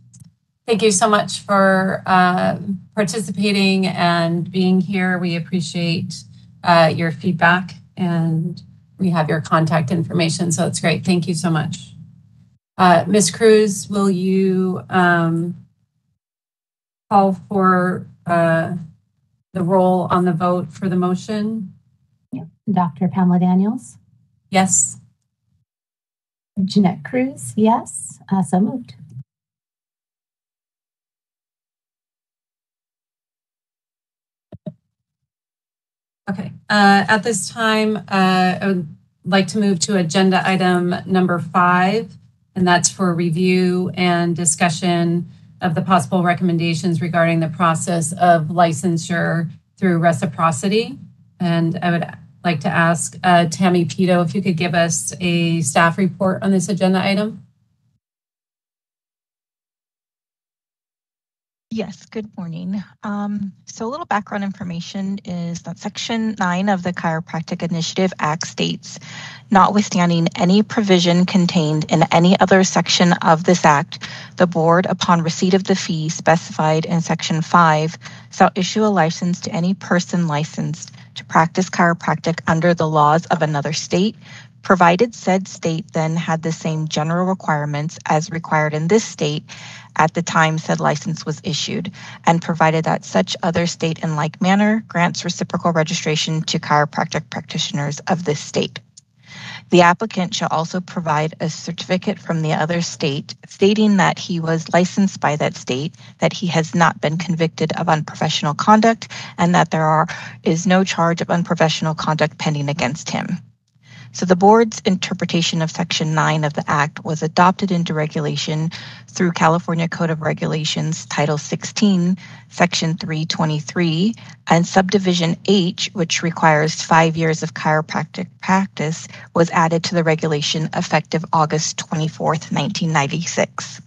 Thank you so much for participating and being here. We appreciate your feedback, and we have your contact information, so it's great. Thank you so much. Ms. Cruz, will you call for the roll on the vote for the motion? Yep. Dr. Pamela Daniels? Yes. Jeanette Cruz? Yes. So moved. Okay. At this time, I would like to move to agenda item number 5, and that's for review and discussion of the possible recommendations regarding the process of licensure through reciprocity. And I would like to ask Tammy Pito if you could give us a staff report on this agenda item. Yes, good morning. So a little background information is that Section 9 of the Chiropractic Initiative Act states, notwithstanding any provision contained in any other section of this act, the board, upon receipt of the fee specified in Section 5, shall issue a license to any person licensed to practice chiropractic under the laws of another state, provided said state then had the same general requirements as required in this state at the time said license was issued, and provided that such other state in like manner grants reciprocal registration to chiropractic practitioners of this state. The applicant shall also provide a certificate from the other state stating that he was licensed by that state, that he has not been convicted of unprofessional conduct, and that there is no charge of unprofessional conduct pending against him. So the board's interpretation of Section 9 of the Act was adopted into regulation through California Code of Regulations, Title 16, Section 323, and Subdivision H, which requires 5 years of chiropractic practice, was added to the regulation effective August 24th, 1996.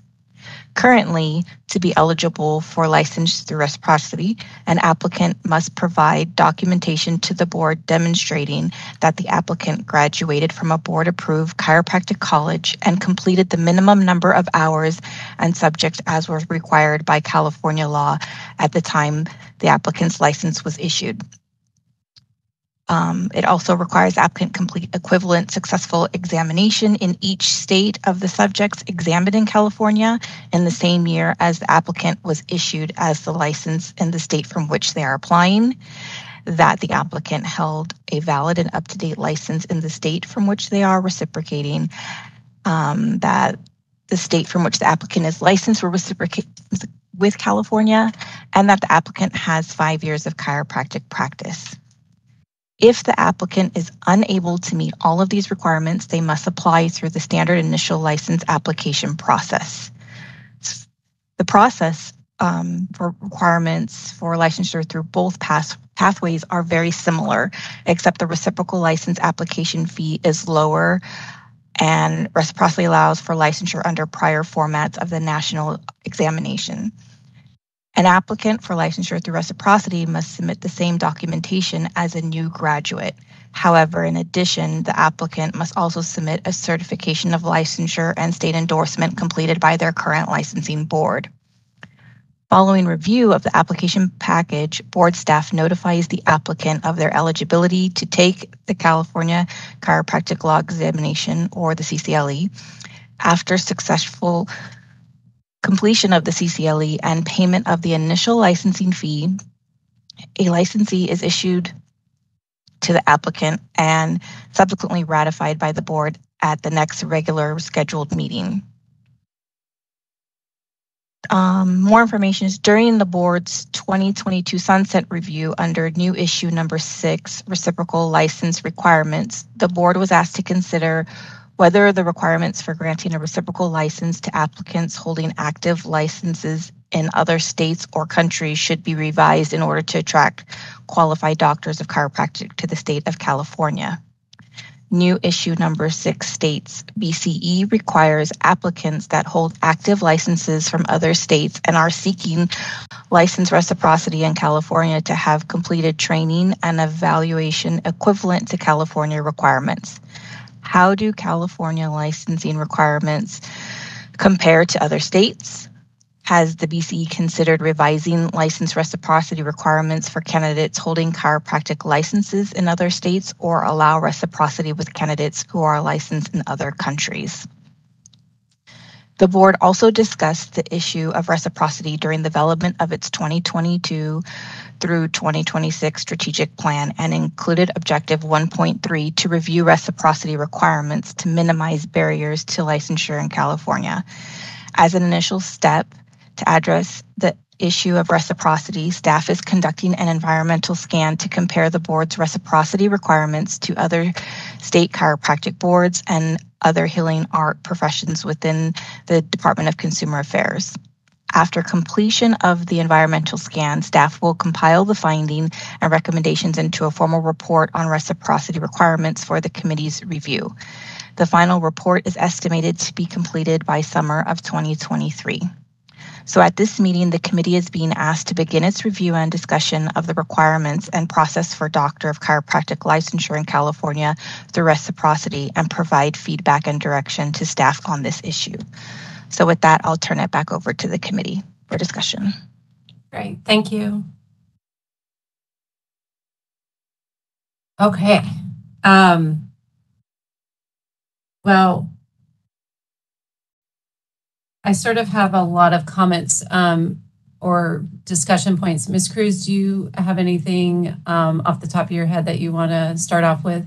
Currently, to be eligible for license through reciprocity, an applicant must provide documentation to the board demonstrating that the applicant graduated from a board-approved chiropractic college and completed the minimum number of hours and subjects as was required by California law at the time the applicant's license was issued. It also requires applicant complete equivalent successful examination in each state of the subjects examined in California in the same year as the applicant was issued as the license in the state from which they are applying, that the applicant held a valid and up-to-date license in the state from which they are reciprocating, that the state from which the applicant is licensed will reciprocate with California, and that the applicant has 5 years of chiropractic practice. If the applicant is unable to meet all of these requirements, they must apply through the standard initial license application process. The process for requirements for licensure through both pathways are very similar, except the reciprocal license application fee is lower, and reciprocity allows for licensure under prior formats of the national examination. An applicant for licensure through reciprocity must submit the same documentation as a new graduate. However, in addition, the applicant must also submit a certification of licensure and state endorsement completed by their current licensing board. Following review of the application package, board staff notifies the applicant of their eligibility to take the California Chiropractic Law Examination, or the CCLE. After successful completion of the CCLE and payment of the initial licensing fee, a licensee is issued to the applicant and subsequently ratified by the board at the next regular scheduled meeting. More information is during the board's 2022 sunset review under new issue number 6, reciprocal license requirements. The board was asked to consider whether the requirements for granting a reciprocal license to applicants holding active licenses in other states or countries should be revised in order to attract qualified doctors of chiropractic to the state of California. New issue number 6 states, BCE requires applicants that hold active licenses from other states and are seeking license reciprocity in California to have completed training and evaluation equivalent to California requirements. How do California licensing requirements compare to other states? Has the BCE considered revising license reciprocity requirements for candidates holding chiropractic licenses in other states, or allow reciprocity with candidates who are licensed in other countries? The board also discussed the issue of reciprocity during the development of its 2022 through 2026 strategic plan and included objective 1.3 to review reciprocity requirements to minimize barriers to licensure in California. As an initial step to address the issue of reciprocity, staff is conducting an environmental scan to compare the board's reciprocity requirements to other state chiropractic boards and other healing art professions within the Department of Consumer Affairs. After completion of the environmental scan, staff will compile the finding and recommendations into a formal report on reciprocity requirements for the committee's review. The final report is estimated to be completed by summer of 2023. So at this meeting, the committee is being asked to begin its review and discussion of the requirements and process for Doctor of Chiropractic licensure in California through reciprocity and provide feedback and direction to staff on this issue. So with that, I'll turn it back over to the committee for discussion. Great, thank you. Okay. Well, I sort of have a lot of comments or discussion points. Ms. Cruz, do you have anything off the top of your head that you want to start off with?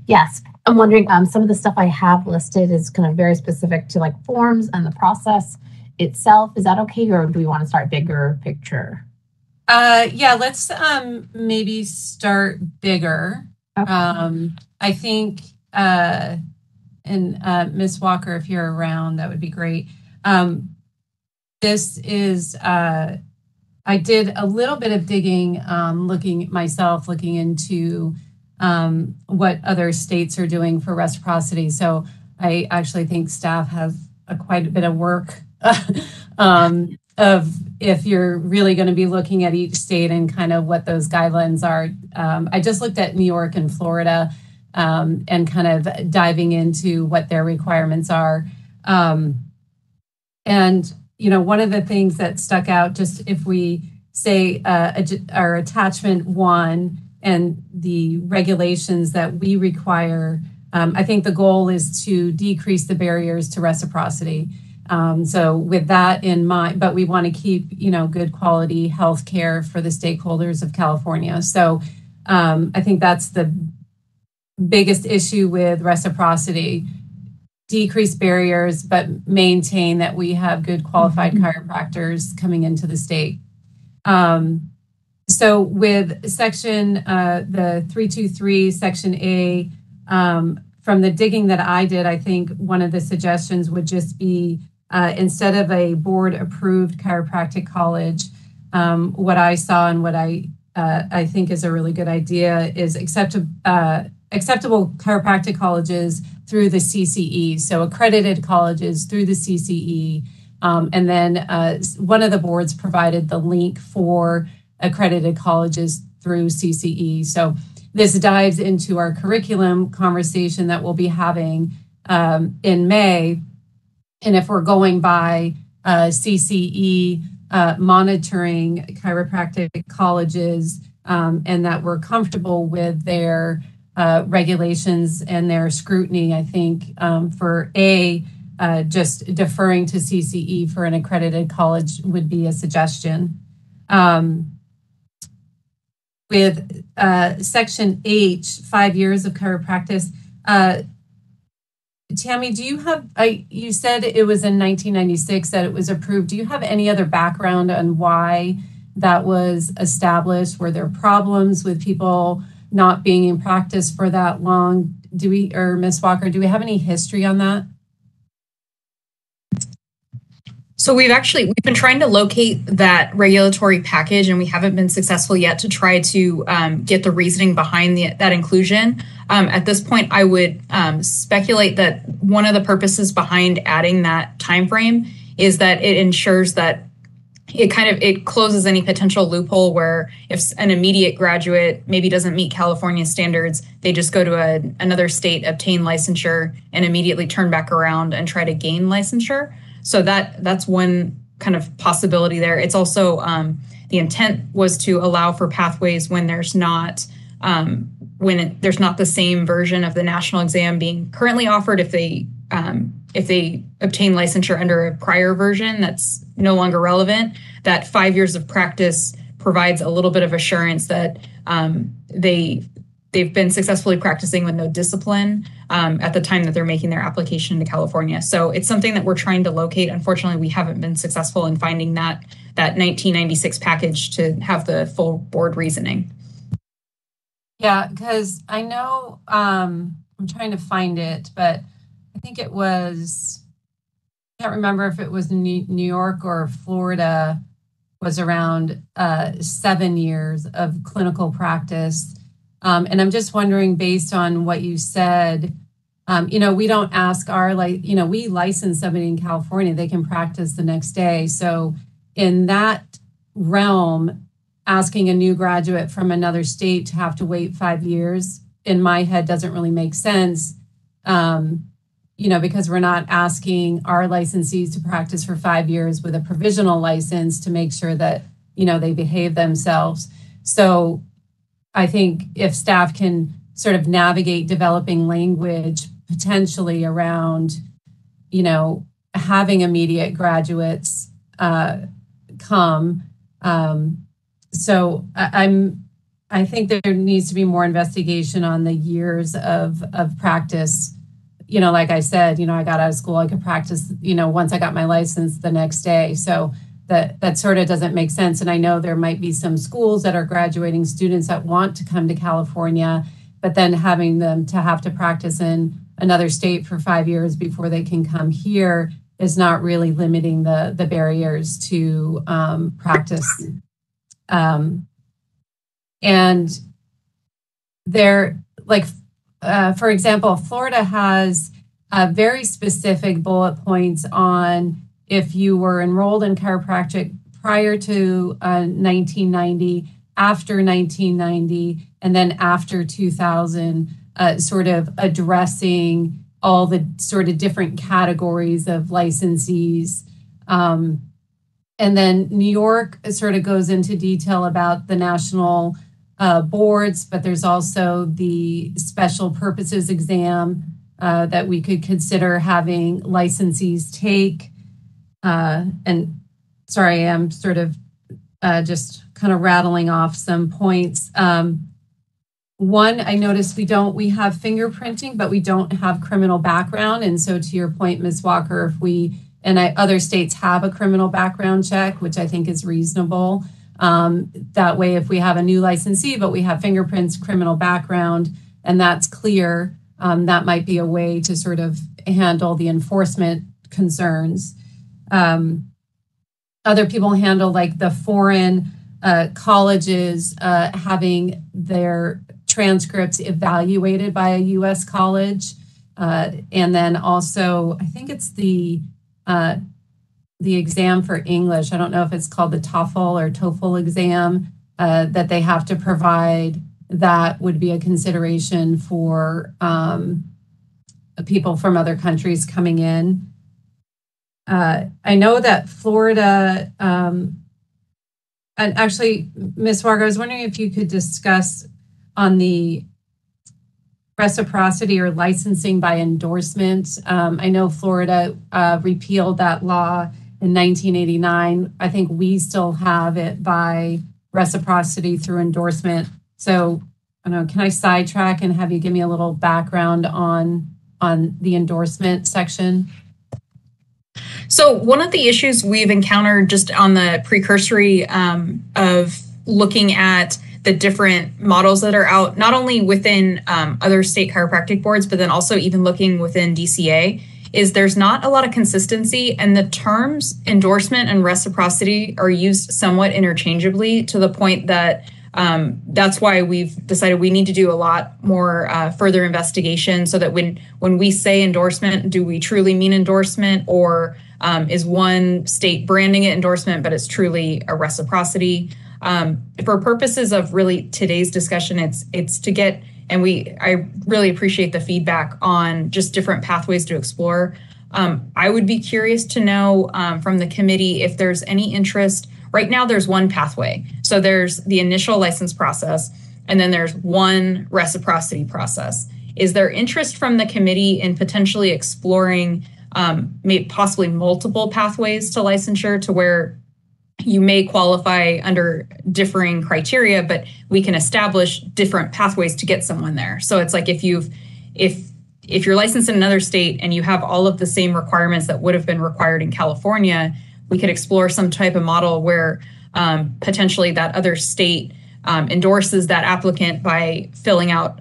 Yes, I'm wondering, some of the stuff I have listed is kind of very specific to like forms and the process itself. Is that okay, or do we want to start bigger picture? Yeah, let's maybe start bigger. Okay. I think, and Ms. Walker, if you're around, that would be great. This is, I did a little bit of digging, looking into what other states are doing for reciprocity. So I actually think staff have quite a bit of work of if you're really going to be looking at each state and kind of what those guidelines are. I just looked at New York and Florida and kind of diving into what their requirements are. And, you know, one of the things that stuck out, just if we say our attachment 1 and the regulations that we require, I think the goal is to decrease the barriers to reciprocity. So with that in mind, but we want to keep, you know, good quality health care for the stakeholders of California. So I think that's the biggest issue with reciprocity. decrease barriers, but maintain that we have good qualified chiropractors coming into the state. So with section, the 323, section A, from the digging that I did, I think one of the suggestions would just be, instead of a board approved chiropractic college, what I saw and what I think is a really good idea is acceptable chiropractic colleges through the CCE, so accredited colleges through the CCE. And then one of the boards provided the link for accredited colleges through CCE. So this dives into our curriculum conversation that we'll be having in May. And if we're going by CCE monitoring chiropractic colleges, and that we're comfortable with their regulations and their scrutiny, I think for just deferring to CCE for an accredited college would be a suggestion. With section H, 5 years of chiropractic, Tammy, do you have, you said it was in 1996 that it was approved. Do you have any other background on why that was established? Were there problems with people not being in practice for that long? Or Ms. Walker, do we have any history on that? So we've been trying to locate that regulatory package, and we haven't been successful yet to try to get the reasoning behind that inclusion. At this point, I would speculate that one of the purposes behind adding that time frame is that it ensures that it closes any potential loophole where if an immediate graduate maybe doesn't meet California standards, they just go to another state, obtain licensure, and immediately turn back around and try to gain licensure. So that's one kind of possibility there. It's also the intent was to allow for pathways when there's not there's not the same version of the national exam being currently offered. If they obtain licensure under a prior version that's no longer relevant, that 5 years of practice provides a little bit of assurance that they've been successfully practicing with no discipline at the time that they're making their application to California. So it's something that we're trying to locate. Unfortunately, we haven't been successful in finding that 1996 package to have the full board reasoning. Yeah, because I know, I'm trying to find it, but I think it was, I can't remember if it was New York or Florida, was around 7 years of clinical practice. And I'm just wondering, based on what you said, we don't ask we license somebody in California, they can practice the next day. So in that realm, asking a new graduate from another state to have to wait 5 years, in my head, doesn't really make sense, because we're not asking our licensees to practice for 5 years with a provisional license to make sure that, they behave themselves. So I think if staff can sort of navigate developing language potentially around, having immediate graduates come. So I think there needs to be more investigation on the years of practice. Like I said, I got out of school, I could practice, once I got my license the next day. So that sort of doesn't make sense. And I know there might be some schools that are graduating students that want to come to California, but then having them to have to practice in another state for 5 years before they can come here is not really limiting the barriers to practice. And they're for example, Florida has very specific bullet points on if you were enrolled in chiropractic prior to 1990, after 1990, and then after 2000, sort of addressing all the sort of different categories of licensees. And then New York sort of goes into detail about the national boards, but there's also the special purposes exam that we could consider having licensees take. And sorry, I'm sort of just kind of rattling off some points. One, I noticed we have fingerprinting, but we don't have criminal background. And so to your point, Ms. Walker, other states have a criminal background check, which I think is reasonable. That way, if we have a new licensee, but we have fingerprints, criminal background, and that's clear, that might be a way to sort of handle the enforcement concerns. Other people handle like the foreign colleges having their transcripts evaluated by a U.S. college. And then also, I think it's the exam for English. I don't know if it's called the TOEFL or TOEFL exam that they have to provide. That would be a consideration for people from other countries coming in. I know that Florida, and actually, Ms. Wargo, I was wondering if you could discuss on the reciprocity or licensing by endorsement. I know Florida repealed that law in 1989. I think we still have it by reciprocity through endorsement. So, I don't know, can I sidetrack and have you give me a little background on the endorsement section? So one of the issues we've encountered just on the precursory of looking at the different models that are out, not only within other state chiropractic boards, but then also even looking within DCA, is there's not a lot of consistency, and the terms endorsement and reciprocity are used somewhat interchangeably to the point that that's why we've decided we need to do a lot more further investigation so that when we say endorsement, do we truly mean endorsement, or is one state branding it endorsement, but it's truly a reciprocity? For purposes of really today's discussion, it's to get, and I really appreciate the feedback on just different pathways to explore. I would be curious to know from the committee if there's any interest. Right now, there's one pathway. So there's the initial license process, and then there's one reciprocity process. Is there interest from the committee in potentially exploring maybe possibly multiple pathways to licensure, to where you may qualify under differing criteria, but we can establish different pathways to get someone there? So it's like if you're licensed in another state and you have all of the same requirements that would have been required in California, we could explore some type of model where potentially that other state endorses that applicant by filling out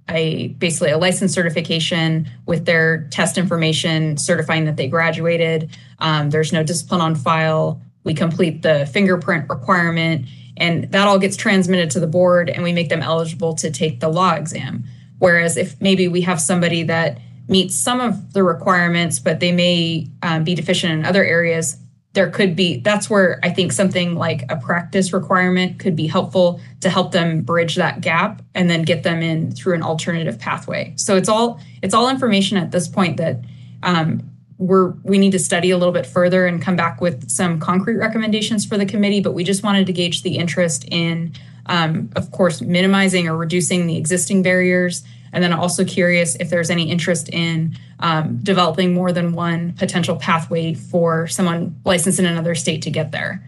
basically a license certification with their test information, certifying that they graduated. There's no discipline on file. We complete the fingerprint requirement, and that all gets transmitted to the board, and we make them eligible to take the law exam. Whereas if maybe we have somebody that meets some of the requirements, but they may be deficient in other areas, that's where I think something like a practice requirement could be helpful to help them bridge that gap and then get them in through an alternative pathway. So it's all information at this point that we need to study a little bit further and come back with some concrete recommendations for the committee. But we just wanted to gauge the interest in, of course, minimizing or reducing the existing barriers. And then also curious if there's any interest in developing more than one potential pathway for someone licensed in another state to get there.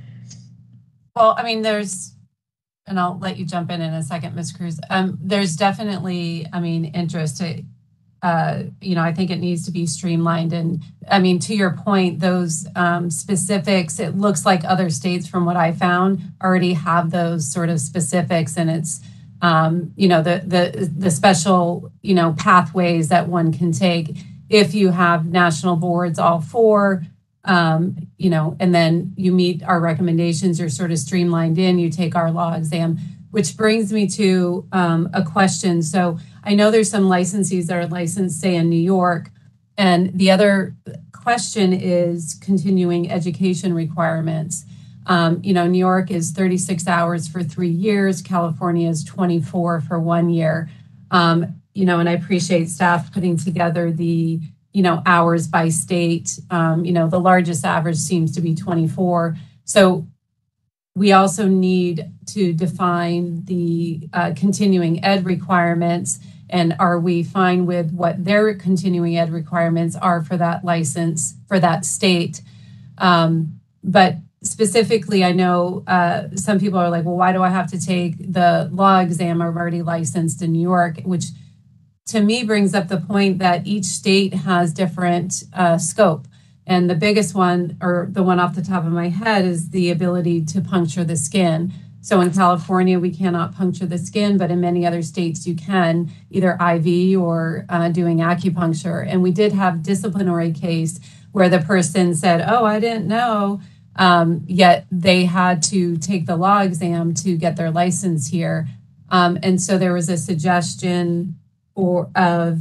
Well, I mean, and I'll let you jump in a second, Ms. Cruz. There's definitely, interest. I think it needs to be streamlined. And I mean, to your point, those specifics, it looks like other states, from what I found, already have those sort of specifics, and it's the special, pathways that one can take if you have national boards, all four, and then you meet our recommendations, you're sort of streamlined in, you take our law exam, which brings me to a question. So I know there's some licensees that are licensed, say, in New York, and the other question is continuing education requirements. New York is 36 hours for 3 years. California is 24 for 1 year. And I appreciate staff putting together the, hours by state. The largest average seems to be 24. So we also need to define the continuing ed requirements. And are we fine with what their continuing ed requirements are for that license, for that state? But specifically, I know some people are like, well, why do I have to take the law exam? I'm already licensed in New York, which to me brings up the point that each state has different scope. And the biggest one, or the one off the top of my head, is the ability to puncture the skin. So in California, we cannot puncture the skin, but in many other states, you can, either IV or doing acupuncture. And we did have disciplinary case where the person said, oh, I didn't know, yet they had to take the law exam to get their license here. And so there was a suggestion of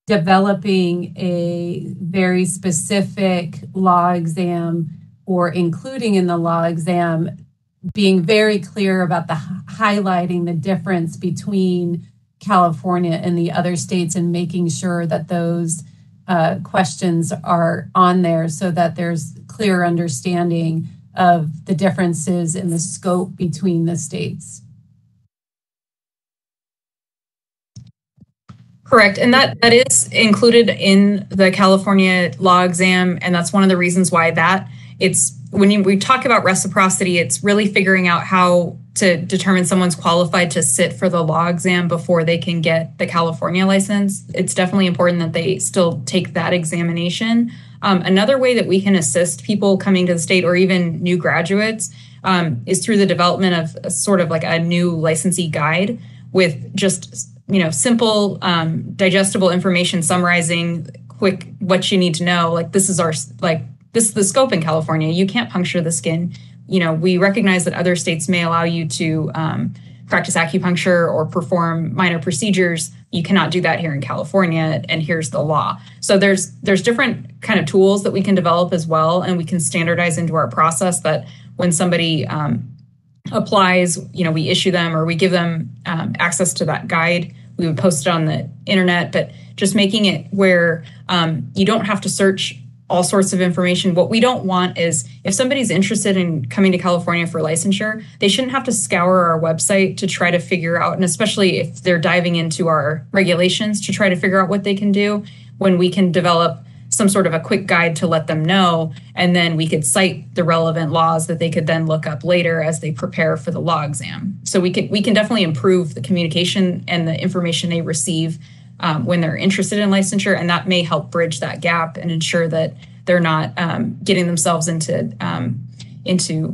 developing a very specific law exam, or including in the law exam, being very clear about highlighting the difference between California and the other states, and making sure that those questions are on there so that there's clear understanding of the differences in the scope between the states. Correct. And that is included in the California law exam. And that's one of the reasons why we talk about reciprocity, it's really figuring out how to determine someone's qualified to sit for the law exam before they can get the California license. It's definitely important that they still take that examination. Another way that we can assist people coming to the state, or even new graduates, is through the development of sort of like a new licensee guide with just simple, digestible information summarizing quick what you need to know. Like, this is the scope in California. You can't puncture the skin. We recognize that other states may allow you to practice acupuncture or perform minor procedures. You cannot do that here in California, and here's the law. So there's different kind of tools that we can develop as well, and we can standardize into our process that when somebody applies, we issue them, or we give them access to that guide. We would post it on the internet, but just making it where you don't have to search all sorts of information. What we don't want is, if somebody's interested in coming to California for licensure, they shouldn't have to scour our website to try to figure out, and especially if they're diving into our regulations to try to figure out what they can do, when we can develop some sort of a quick guide to let them know, and then we could cite the relevant laws that they could then look up later as they prepare for the law exam. So we can definitely improve the communication and the information they receive when they're interested in licensure, and that may help bridge that gap and ensure that they're not getting themselves into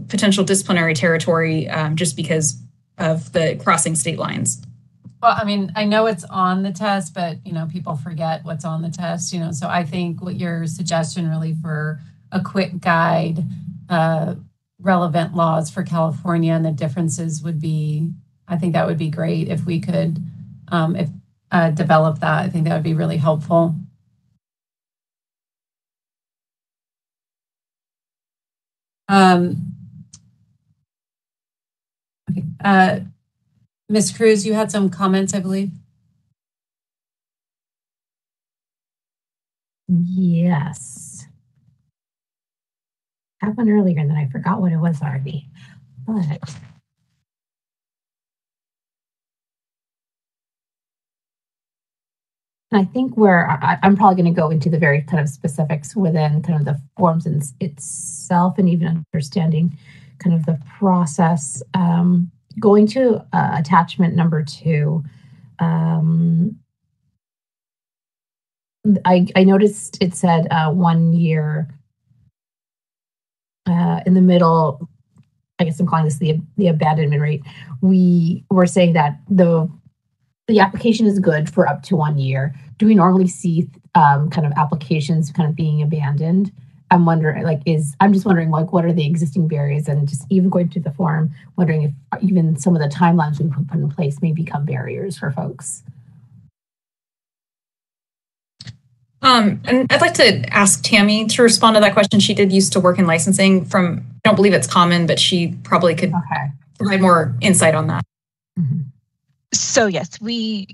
potential disciplinary territory just because of the crossing state lines. Well, I mean, I know it's on the test, but, people forget what's on the test, so I think what your suggestion really for a quick guide, relevant laws for California and the differences would be, I think that would be great if we could develop that. I think that would be really helpful. Okay. Ms. Cruz, you had some comments, I believe. Yes. I had one earlier and then I forgot what it was already. But I think I'm probably going to go into the very kind of specifics within kind of the forms itself, and even understanding kind of the process. Going to attachment number 2, I noticed it said 1 year in the middle. I guess I'm calling this the abandonment rate. We were saying that the application is good for up to 1 year. Do we normally see kind of applications kind of being abandoned? I'm wondering, what are the existing barriers, and just even going through the form, wondering if even some of the timelines we put in place may become barriers for folks. And I'd like to ask Tammy to respond to that question. She did used to work in licensing I don't believe it's common, but she probably could provide more insight on that. Mm-hmm. So yes, we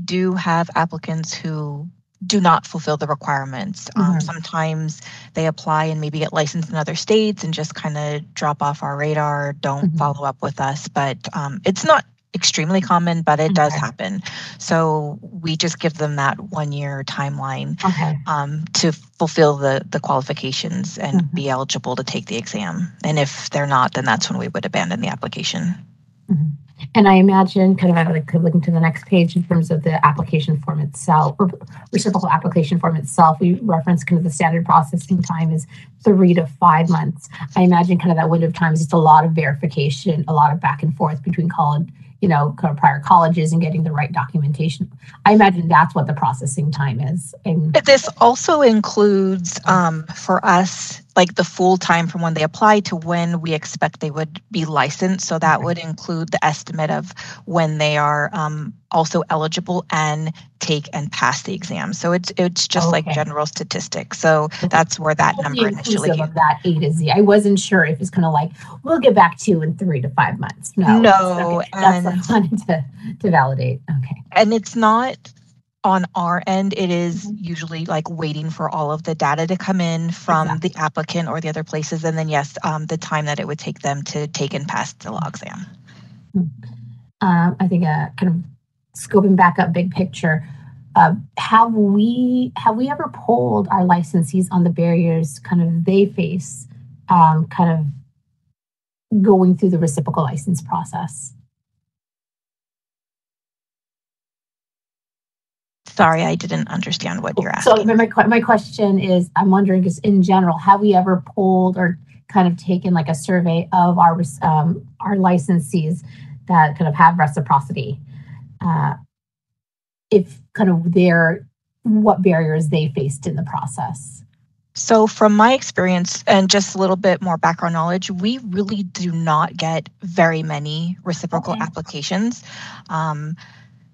do have applicants who do not fulfill the requirements. Sometimes they apply and maybe get licensed in other states and just kind of drop off our radar, don't follow up with us. But it's not extremely common, but it does happen. So we just give them that 1-year timeline to fulfill the qualifications and be eligible to take the exam. And if they're not, then that's when we would abandon the application. And I imagine, kind of like looking to the next page in terms of the application form itself, or reciprocal application form itself, we reference kind of the standard processing time is 3 to 5 months. I imagine kind of that window of time is just a lot of verification, a lot of back and forth between college, kind of prior colleges and getting the right documentation. I imagine that's what the processing time is. And this also includes for us, like the full time from when they apply to when we expect they would be licensed. So that would include the estimate of when they are also eligible and take and pass the exam. So it's just like general statistics. So that's where that number initially came. Of that A to Z. I wasn't sure if it's kind of like, we'll get back to you in 3 to 5 months. No. That's what I wanted to validate. Okay. And it's not on our end. It is usually like waiting for all of the data to come in from the applicant or the other places. And then the time that it would take them to take and pass the law exam. I think kind of scoping back up big picture, have we ever polled our licensees on the barriers kind of they face kind of going through the reciprocal license process? Sorry, I didn't understand what you're asking. So my question is, I'm wondering, just in general, have we ever polled or kind of taken like a survey of our licensees that kind of have reciprocity? If kind of what barriers they faced in the process? So from my experience and just a little bit more background knowledge, we really do not get very many reciprocal applications.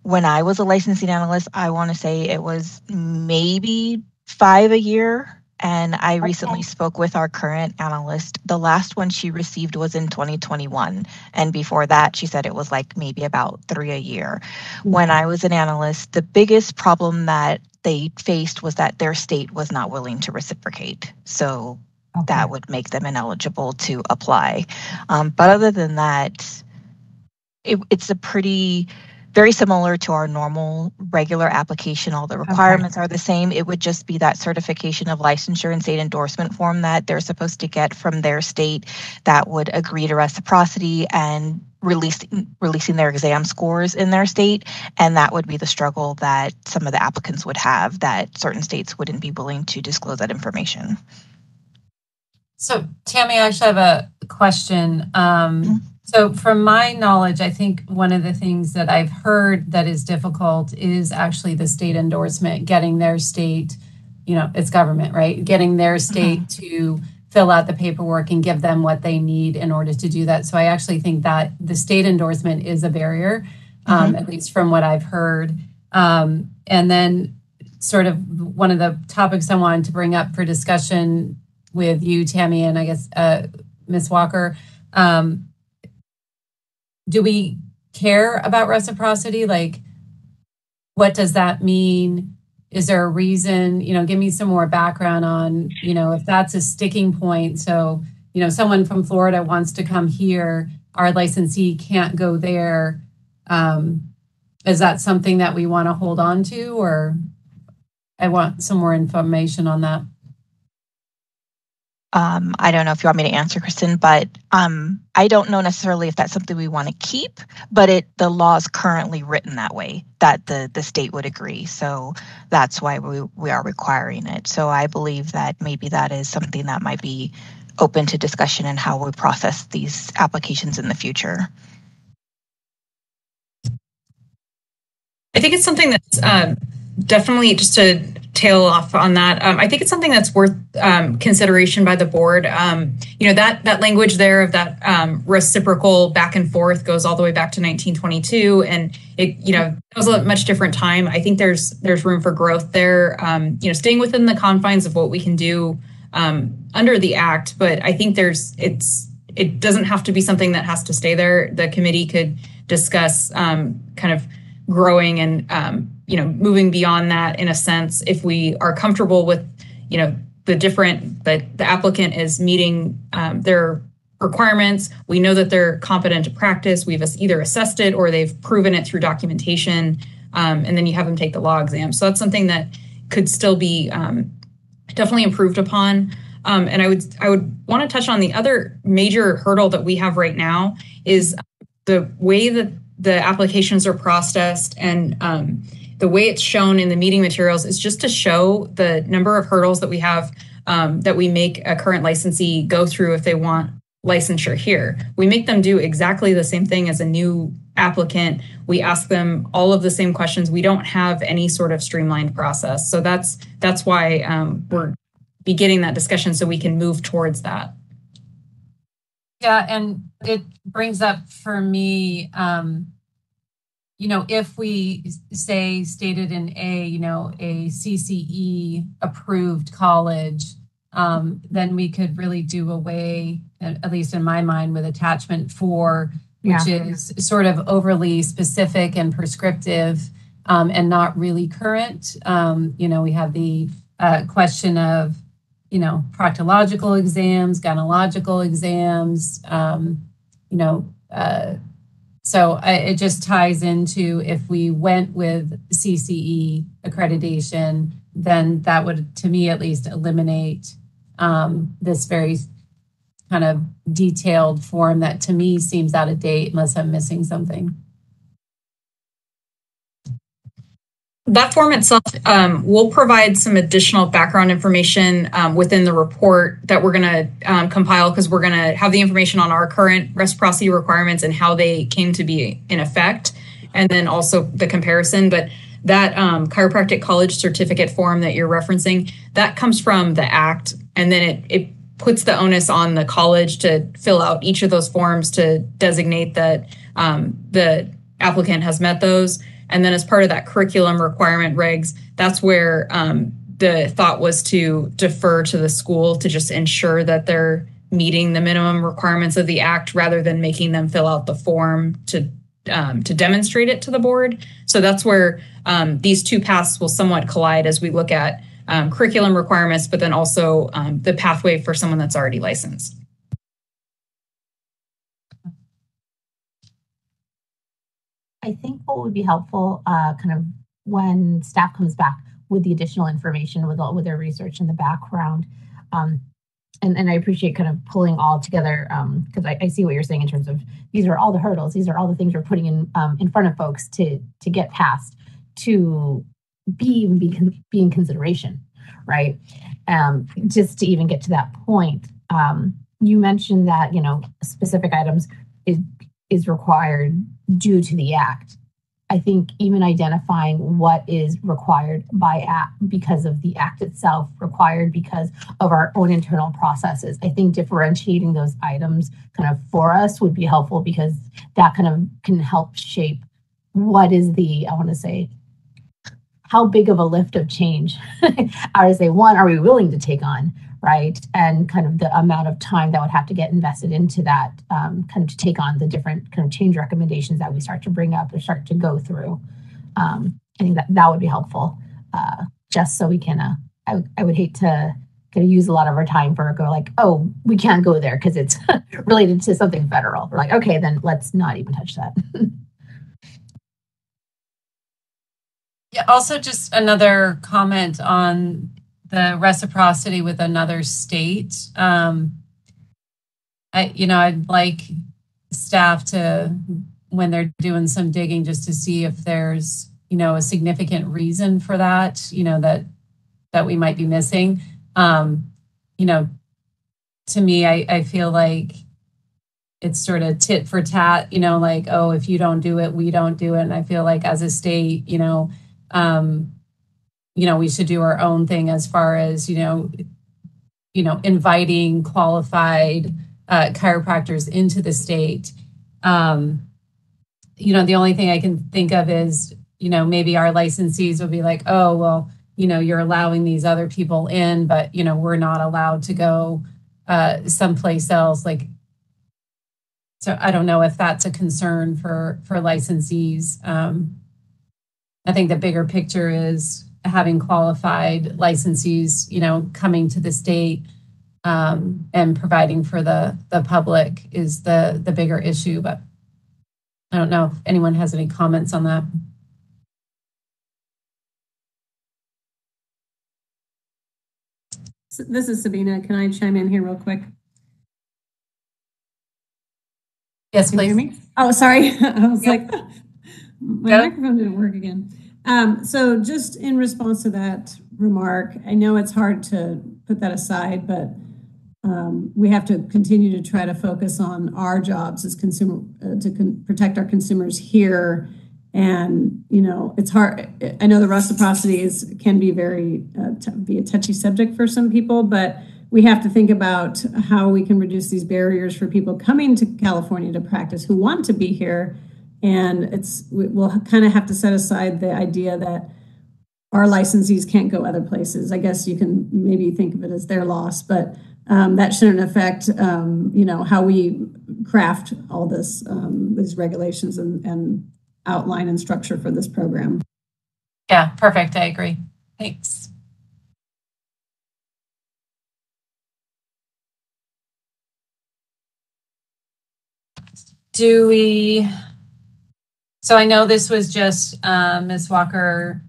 When I was a licensing analyst, I want to say it was maybe 5 a year. And I recently spoke with our current analyst. The last one she received was in 2021. And before that, she said it was like maybe about 3 a year. When I was an analyst, the biggest problem that they faced was that their state was not willing to reciprocate. So that would make them ineligible to apply. But other than that, it's a very similar to our normal regular application. All the requirements are the same. It would just be that certification of licensure and state endorsement form that they're supposed to get from their state that would agree to reciprocity and releasing their exam scores in their state. And that would be the struggle that some of the applicants would have, that certain states wouldn't be willing to disclose that information. So Tammy, I actually have a question. So from my knowledge, I think one of the things that I've heard that is difficult is actually the state endorsement, getting their state, it's government, right? Getting their state to fill out the paperwork and give them what they need in order to do that. So I actually think that the state endorsement is a barrier, at least from what I've heard. And then sort of one of the topics I wanted to bring up for discussion with you, Tammy, and I guess Ms. Walker, do we care about reciprocity? Like, what does that mean? Is there a reason? Give me some more background on, if that's a sticking point. So, someone from Florida wants to come here, our licensee can't go there. Is that something that we want to hold on to, or I want some more information on that? I don't know if you want me to answer, Kristen, but I don't know necessarily if that's something we want to keep, but the law is currently written that way, that the state would agree. So that's why we are requiring it. So I believe that maybe that is something that might be open to discussion in how we process these applications in the future. I think it's something that's definitely, just to tail off on that, I think it's something that's worth consideration by the board. That language there of that reciprocal back and forth goes all the way back to 1922, and it was a much different time. I think there's room for growth there. Staying within the confines of what we can do under the act, but I think it doesn't have to be something that has to stay there. The committee could discuss kind of growing and moving beyond that, in a sense, if we are comfortable with the applicant is meeting their requirements. We know that they're competent to practice. We've either assessed it or they've proven it through documentation. And then you have them take the law exam. So that's something that could still be definitely improved upon. And I would want to touch on the other major hurdle that we have right now is the way that the applications are processed, and the way it's shown in the meeting materials is just to show the number of hurdles that we have that we make a current licensee go through if they want licensure here. We make them do exactly the same thing as a new applicant. We ask them all of the same questions. We don't have any sort of streamlined process. So that's why we're beginning that discussion so we can move towards that. Yeah, and it brings up for me, if we say stated in a CCE approved college, then we could really do away, at least in my mind, with attachment 4, which is sort of overly specific and prescriptive and not really current. We have the question of, proctological exams, gynecological exams, so it just ties into, if we went with CCE accreditation, then that would, to me at least, eliminate this very kind of detailed form that to me seems out of date unless I'm missing something. That form itself will provide some additional background information within the report that we're going to compile, because we're going to have the information on our current reciprocity requirements and how they came to be in effect, and then also the comparison. But that chiropractic college certificate form that you're referencing, that comes from the Act, and then it puts the onus on the college to fill out each of those forms to designate that the applicant has met those. And then as part of that curriculum requirement regs, that's where the thought was to defer to the school to just ensure that they're meeting the minimum requirements of the Act rather than making them fill out the form to demonstrate it to the board. So that's where these two paths will somewhat collide as we look at curriculum requirements, but then also the pathway for someone that's already licensed. I think what would be helpful, kind of when staff comes back with the additional information, with their research in the background, and I appreciate kind of pulling all together, because I see what you're saying in terms of these are all the hurdles, these are all the things we're putting in front of folks to get past, to be in consideration, right? Just to even get to that point, you mentioned that specific items is required due to the Act. I think even identifying what is required by Act because of the Act itself, required because of our own internal processes, I think differentiating those items kind of for us would be helpful, because that kind of can help shape what is how big of a lift of change I would say, one, are we willing to take on, right? And kind of the amount of time that would have to get invested into that, kind of to take on the different kind of change recommendations that we start to bring up or start to go through. I think that would be helpful, just so we can, I would hate to kind of use a lot of our time for oh, we can't go there because it's related to something federal. We're like, okay, then let's not even touch that. Yeah, also just another comment on the reciprocity with another state. I'd like staff to, when they're doing some digging, just to see if there's, a significant reason for that, that we might be missing. To me, I feel like it's sort of tit for tat, oh, if you don't do it, we don't do it. And I feel like as a state, we should do our own thing as far as, inviting qualified chiropractors into the state. The only thing I can think of is, maybe our licensees will be like, oh, well, you're allowing these other people in, but, we're not allowed to go someplace else. So I don't know if that's a concern for licensees. I think the bigger picture is having qualified licensees, coming to the state, and providing for the public is the bigger issue. But I don't know if anyone has any comments on that. This is Sabina. Can I chime in here real quick? Yes, please. Can you hear me? Oh, sorry. I was like, my microphone didn't work again. So just in response to that remark, I know it's hard to put that aside, but we have to continue to try to focus on our jobs as consumer to protect our consumers here. And it's hard. I know the reciprocity can be be a touchy subject for some people, but we have to think about how we can reduce these barriers for people coming to California to practice who want to be here. And we'll kind of have to set aside the idea that our licensees can't go other places. I guess you can maybe think of it as their loss, but that shouldn't affect how we craft all these regulations and outline and structure for this program. Yeah, perfect. I agree. Thanks. So I know this was just Ms. Walker,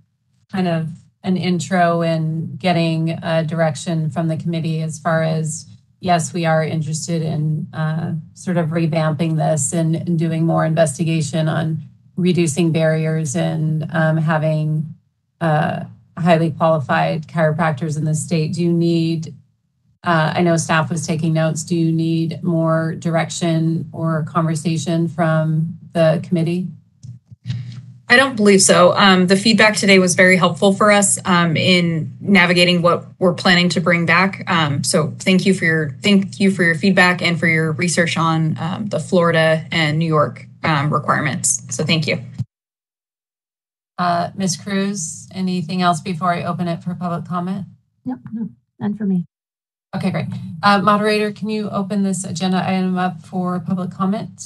kind of an intro and getting direction from the committee as far as, yes, we are interested in sort of revamping this and doing more investigation on reducing barriers and having highly qualified chiropractors in the state. Do you need, I know staff was taking notes, do you need more direction or conversation from the committee? I don't believe so. The feedback today was very helpful for us in navigating what we're planning to bring back. So thank you for your feedback and for your research on the Florida and New York requirements. So thank you. Ms. Cruz, anything else before I open it for public comment? No, none for me. Okay, great. Moderator, can you open this agenda item up for public comment?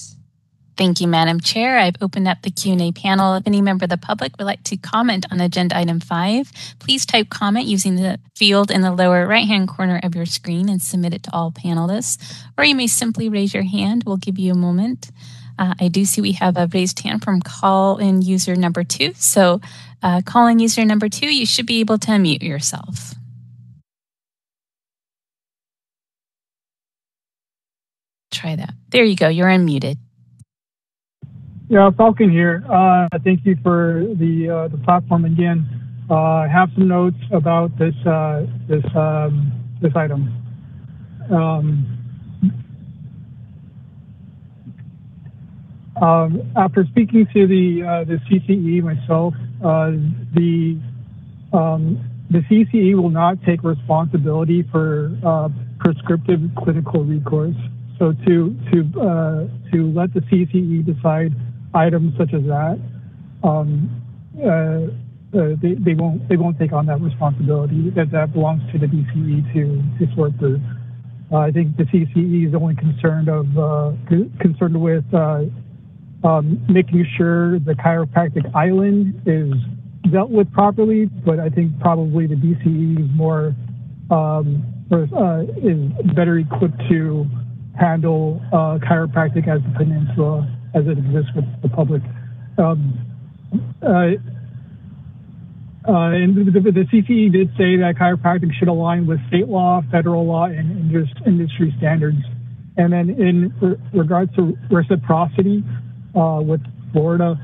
Thank you, Madam Chair. I've opened up the Q&A panel. If any member of the public would like to comment on agenda item 5, please type comment using the field in the lower right-hand corner of your screen and submit it to all panelists. Or you may simply raise your hand. We'll give you a moment. I do see we have a raised hand from call-in user number 2. So call-in user number 2, you should be able to unmute yourself. Try that. There you go. You're unmuted. Yeah, Falcon here. Thank you for the platform again. I have some notes about this item. After speaking to the CCE myself, the CCE will not take responsibility for prescriptive clinical recourse. So to let the CCE decide items such as that, they won't take on that responsibility. That belongs to the DCE to sort through. I think the CCE is only concerned with making sure the chiropractic island is dealt with properly. But I think probably the DCE is more is better equipped to handle chiropractic as the peninsula as it exists with the public. And the CCE did say that chiropractic should align with state law, federal law, and industry standards. And then in regards to reciprocity with Florida,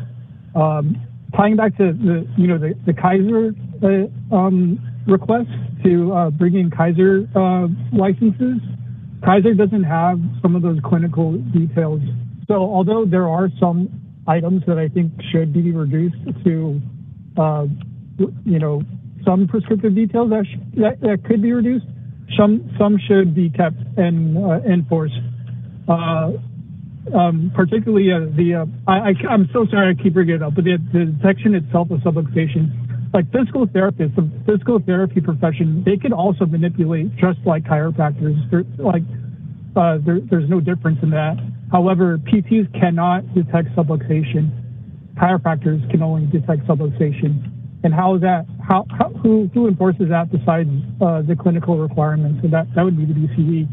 tying back to the Kaiser request to bring in Kaiser licenses, Kaiser doesn't have some of those clinical details. So although there are some items that I think should be reduced to, some prescriptive details that could be reduced, some should be kept and enforced. Particularly I'm so sorry I keep bringing it up, but the section itself of subluxation, like physical therapists, the physical therapy profession, they can also manipulate just like chiropractors. There's no difference in that. However, PTs cannot detect subluxation. Chiropractors can only detect subluxation. and how is that, who enforces that besides the clinical requirements? So that would be the BCE.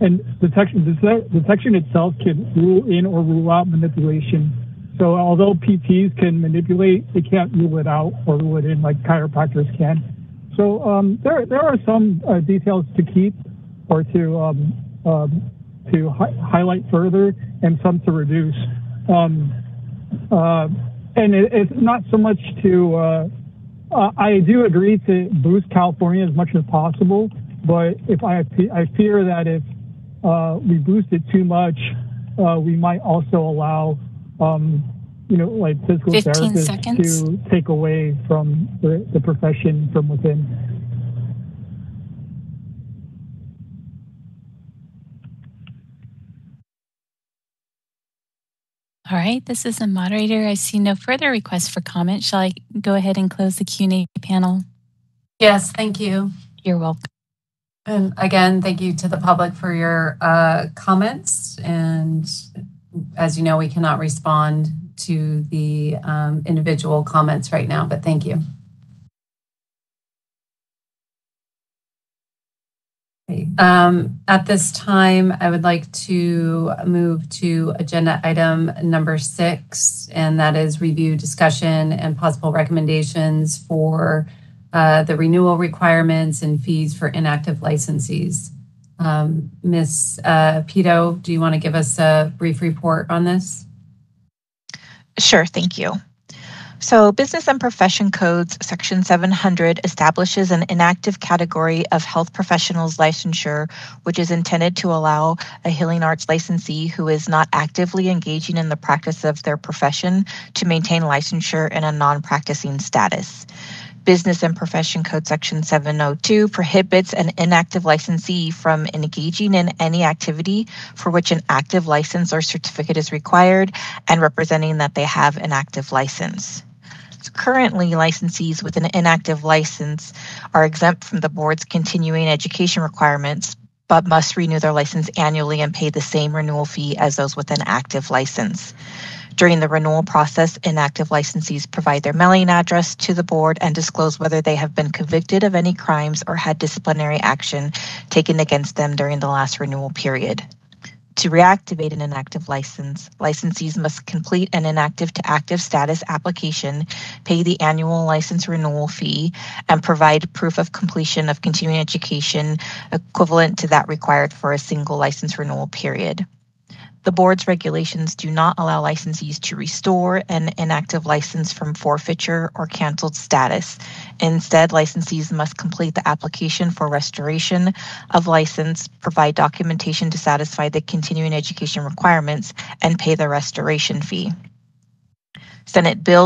And the section itself can rule in or rule out manipulation. So although PTs can manipulate, they can't rule it out or rule it in like chiropractors can. So there are some details to keep or to highlight further, and some to reduce. And it's not so much to. I do agree to boost California as much as possible, but if I fear that if we boost it too much, we might also allow, like physical 15 therapists seconds. to take away from the profession from within. All right, this is the moderator. I see no further requests for comment. Shall I go ahead and close the Q&A panel? Yes, thank you. You're welcome. And again, thank you to the public for your comments. And as you know, we cannot respond to the individual comments right now, but thank you. At this time, I would like to move to agenda item number 6, and that is review, discussion, and possible recommendations for the renewal requirements and fees for inactive licensees. Ms. Pito, do you want to give us a brief report on this? Sure, thank you. So Business and Profession Codes Section 700 establishes an inactive category of health professionals licensure, which is intended to allow a healing arts licensee who is not actively engaging in the practice of their profession to maintain licensure in a non-practicing status. Business and Profession Code Section 702 prohibits an inactive licensee from engaging in any activity for which an active license or certificate is required and representing that they have an active license. So currently, licensees with an inactive license are exempt from the board's continuing education requirements, but must renew their license annually and pay the same renewal fee as those with an active license. During the renewal process, inactive licensees provide their mailing address to the board and disclose whether they have been convicted of any crimes or had disciplinary action taken against them during the last renewal period. To reactivate an inactive license, licensees must complete an inactive to active status application, pay the annual license renewal fee, and provide proof of completion of continuing education equivalent to that required for a single license renewal period. The board's regulations do not allow licensees to restore an inactive license from forfeiture or canceled status. Instead, licensees must complete the application for restoration of license, provide documentation to satisfy the continuing education requirements, and pay the restoration fee. Senate Bill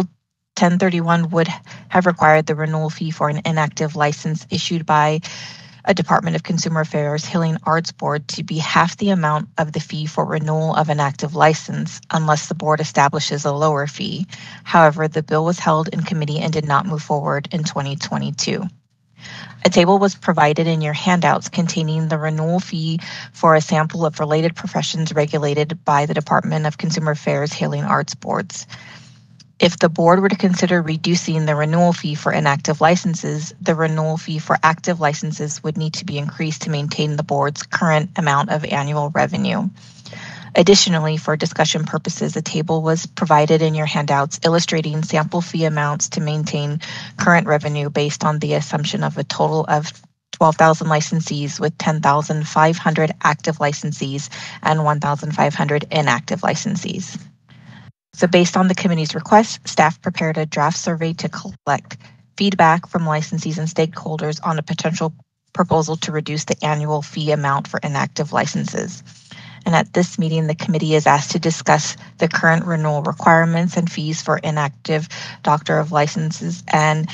1031 would have required the renewal fee for an inactive license issued by a Department of Consumer Affairs Healing Arts Board to be half the amount of the fee for renewal of an active license unless the board establishes a lower fee. However, the bill was held in committee and did not move forward in 2022. A table was provided in your handouts containing the renewal fee for a sample of related professions regulated by the Department of Consumer Affairs Healing Arts Boards. If the board were to consider reducing the renewal fee for inactive licenses, the renewal fee for active licenses would need to be increased to maintain the board's current amount of annual revenue. Additionally, for discussion purposes, a table was provided in your handouts illustrating sample fee amounts to maintain current revenue based on the assumption of a total of 12,000 licensees with 10,500 active licensees and 1,500 inactive licensees. So based on the committee's request, staff prepared a draft survey to collect feedback from licensees and stakeholders on a potential proposal to reduce the annual fee amount for inactive licenses. And at this meeting, the committee is asked to discuss the current renewal requirements and fees for inactive doctor of licenses and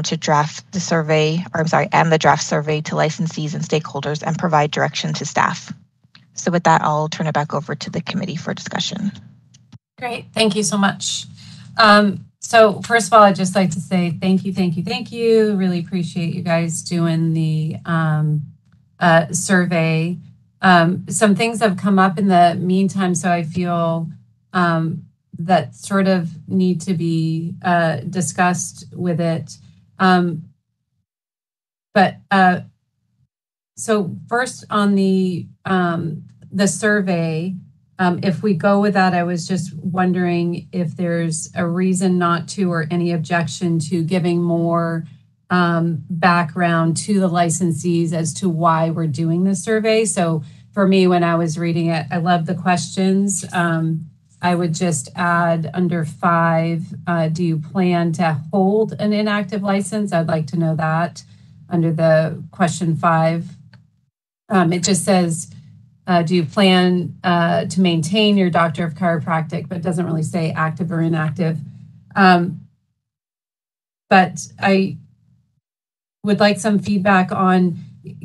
to draft the survey, and the draft survey to licensees and stakeholders and provide direction to staff. So with that, I'll turn it back over to the committee for discussion. Great, thank you so much. So first of all, I'd just like to say thank you. Really appreciate you guys doing the survey. Some things have come up in the meantime, so I feel that sort of need to be discussed with it. So first on the survey, if we go with that, I was just wondering if there's a reason not to or any objection to giving more background to the licensees as to why we're doing the survey. So for me, when I was reading it, I love the questions. I would just add under 5, do you plan to hold an inactive license? I'd like to know that under the question 5. It just says, do you plan to maintain your doctor of chiropractic, but it doesn't really say active or inactive. But I would like some feedback on,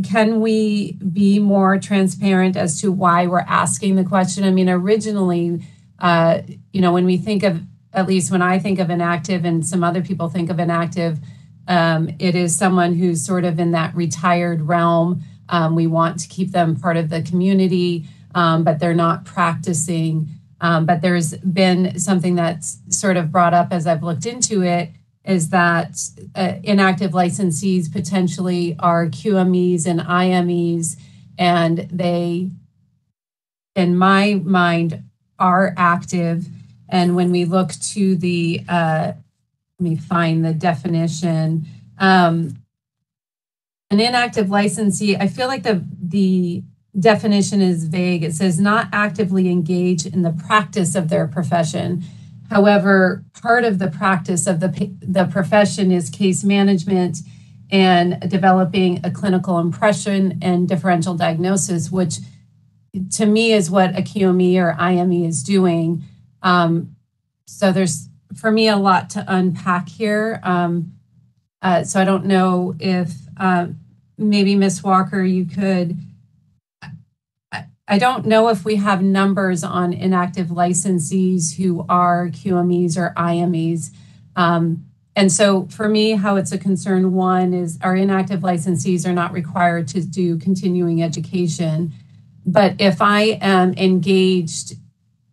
can we be more transparent as to why we're asking the question? I mean, originally, when we think of, at least when I think of inactive and some other people think of inactive, it is someone who's sort of in that retired realm. We want to keep them part of the community, but they're not practicing. But there's been something that's sort of brought up as I've looked into it, is that inactive licensees potentially are QMEs and IMEs, and they, in my mind, are active. And when we look to the, let me find the definition, an inactive licensee, I feel like the definition is vague. It says not actively engaged in the practice of their profession. However, part of the practice of the profession is case management and developing a clinical impression and differential diagnosis, which to me is what a QME or IME is doing. So there's, for me, a lot to unpack here. So I don't know if maybe Ms. Walker, you could, I don't know if we have numbers on inactive licensees who are QMEs or IMEs. And so for me, how it's a concern, one is our inactive licensees are not required to do continuing education. But if I am engaged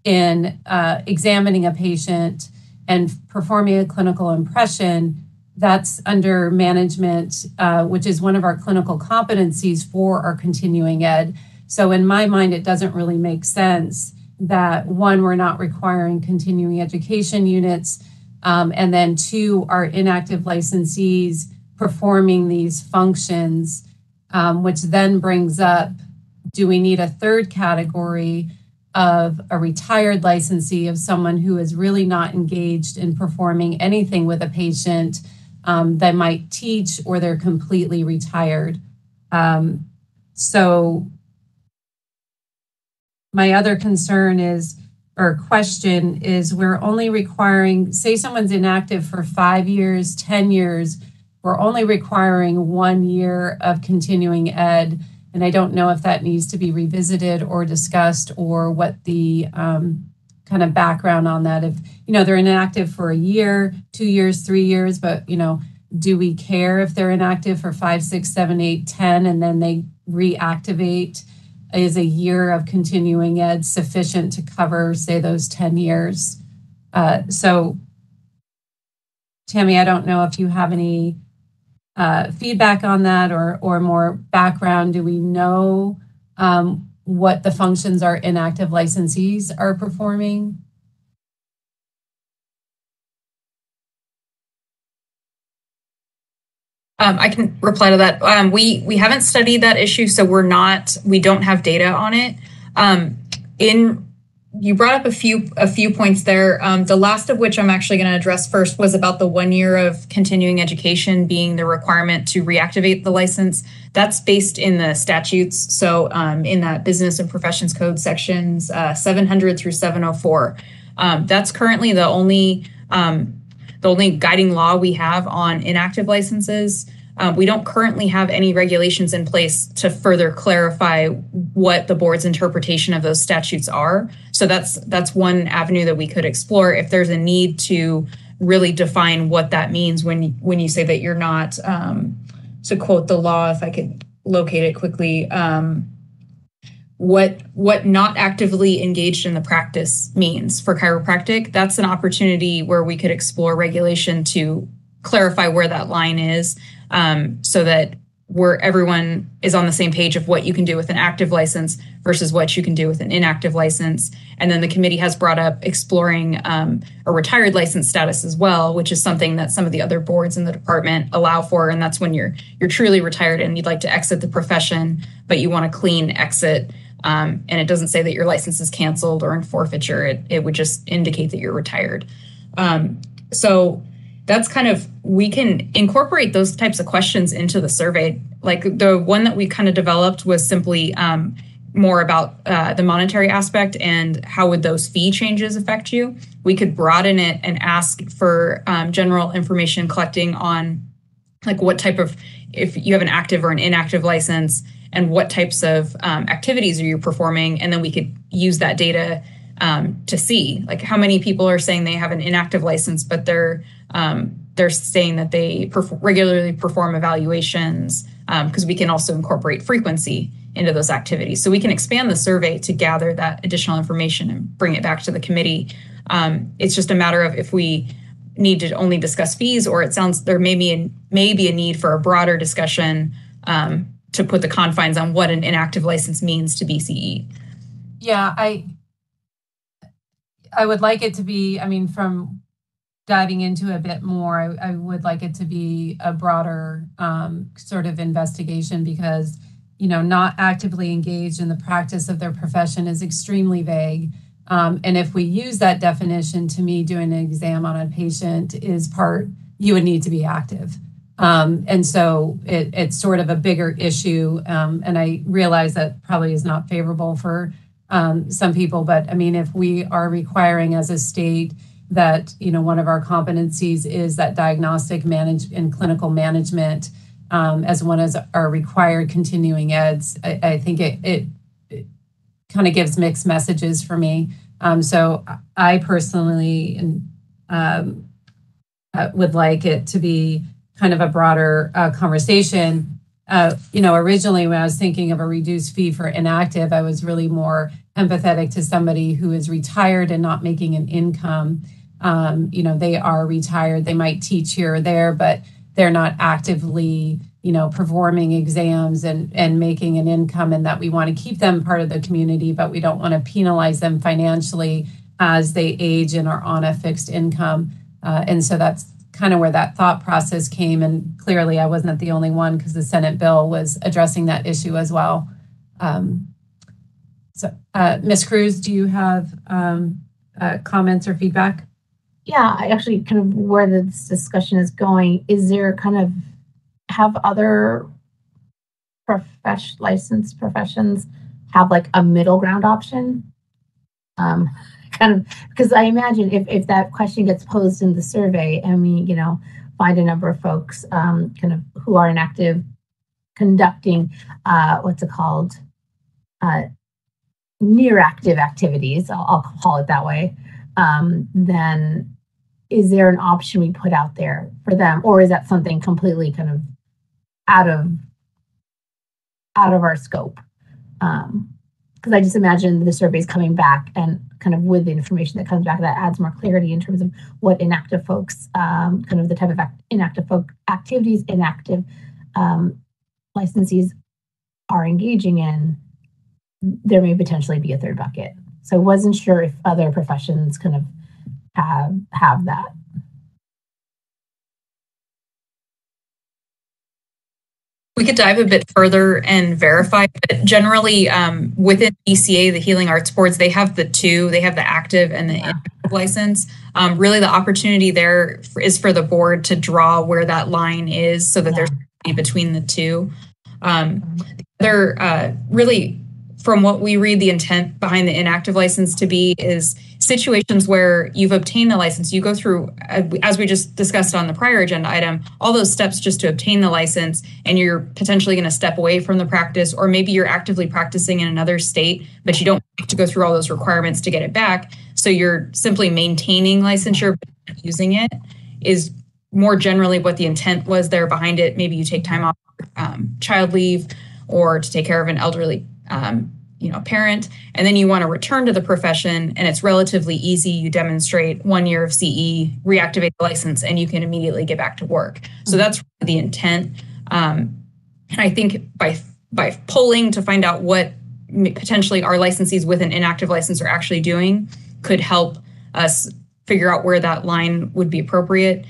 in examining a patient and performing a clinical impression, that's under management, which is one of our clinical competencies for our continuing ed. So in my mind, it doesn't really make sense that, one, we're not requiring continuing education units, and then 2, our inactive licensees performing these functions, which then brings up, do we need a third category of a retired licensee, of someone who is really not engaged in performing anything with a patient, that might teach, or they're completely retired? So my other concern is, or question is, we're only requiring, say someone's inactive for 5 years, 10 years, we're only requiring 1 year of continuing ed. And I don't know if that needs to be revisited or discussed, or what the kind of background on that. If, they're inactive for a year, 2 years, 3 years, but, do we care if they're inactive for 5, 6, 7, 8, 10, and then they reactivate? Is a year of continuing ed sufficient to cover, say, those 10 years? So, Tammy, I don't know if you have any feedback on that, or more background. Do we know what the functions our inactive licensees are performing? I can reply to that. We haven't studied that issue, so we don't have data on it. You brought up a few points there. The last of which I'm actually going to address first was about the 1 year of continuing education being the requirement to reactivate the license. That's based in the statutes. So in that Business and Professions Code sections 700 through 704. That's currently the only guiding law we have on inactive licenses. We don't currently have any regulations in place to further clarify what the board's interpretation of those statutes are. So that's one avenue that we could explore if there's a need to really define what that means when you say that you're not, to quote the law, if I could locate it quickly, what not actively engaged in the practice means for chiropractic. That's an opportunity where we could explore regulation to clarify where that line is, so that where everyone is on the same page of what you can do with an active license versus what you can do with an inactive license. And then the committee has brought up exploring a retired license status as well, which is something that some of the other boards in the department allow for. And that's when you're truly retired and you'd like to exit the profession, but you want a clean exit. And it doesn't say that your license is canceled or in forfeiture. It would just indicate that you're retired. So that's kind of, we can incorporate those types of questions into the survey. Like the one that we kind of developed was simply more about the monetary aspect and how would those fee changes affect you. We could broaden it and ask for general information collecting on like what type of, if you have an active or an inactive license, and what types of activities are you performing, and then we could use that data to see like how many people are saying they have an inactive license, but they're saying that they regularly perform evaluations, because we can also incorporate frequency into those activities. So we can expand the survey to gather that additional information and bring it back to the committee. It's just a matter of if we need to only discuss fees, or it sounds there may be a need for a broader discussion to put the confines on what an inactive license means to BCE. Yeah, I would like it to be, I mean, from diving into a bit more, I would like it to be a broader sort of investigation, because, not actively engaged in the practice of their profession is extremely vague. And if we use that definition, to me, doing an exam on a patient is you would need to be active. And so it's sort of a bigger issue. And I realize that probably is not favorable for some people, but I mean, if we are requiring as a state that, one of our competencies is that diagnostic and clinical management, as one of our required continuing eds, I think it kind of gives mixed messages for me. So I personally would like it to be kind of a broader conversation. Originally when I was thinking of a reduced fee for inactive, I was really more empathetic to somebody who is retired and not making an income. They are retired. They might teach here or there, but they're not actively, performing exams and making an income, and that we want to keep them part of the community, but we don't want to penalize them financially as they age and are on a fixed income. And so that's kind of where that thought process came. And clearly I wasn't the only one, because the Senate bill was addressing that issue as well. Ms. Cruz, do you have comments or feedback? Yeah, I actually kind of where this discussion is going, is there kind of, have other licensed professions have like a middle ground option? Kind of, because I imagine if that question gets posed in the survey and we, find a number of folks kind of who are inactive conducting near active activities, I'll call it that way, then is there an option we put out there for them, or is that something completely kind of out of our scope? Because I just imagine the surveys coming back, and kind of with the information that comes back, that adds more clarity in terms of what inactive folks, kind of the type of inactive folk activities, inactive licensees are engaging in. There may potentially be a third bucket. So I wasn't sure if other professions kind of have that. We could dive a bit further and verify, but generally within BCA, the Healing Arts Boards, they have the active and the inactive license. Really the opportunity there is for the board to draw where that line is, so that there's between the two. Really, from what we read, the intent behind the inactive license to be is situations where you've obtained the license. You go through, as we just discussed on the prior agenda item, all those steps just to obtain the license, and you're potentially going to step away from the practice, or maybe you're actively practicing in another state, but you don't have to go through all those requirements to get it back. So you're simply maintaining licensure, but not using it, is more generally what the intent was there behind it. Maybe you take time off child leave, or to take care of an elderly parent, and then you want to return to the profession, and it's relatively easy. You demonstrate 1 year of CE, reactivate the license, and you can immediately get back to work. So that's the intent. And I think by polling to find out what potentially our licensees with an inactive license are actually doing could help us figure out where that line would be appropriate.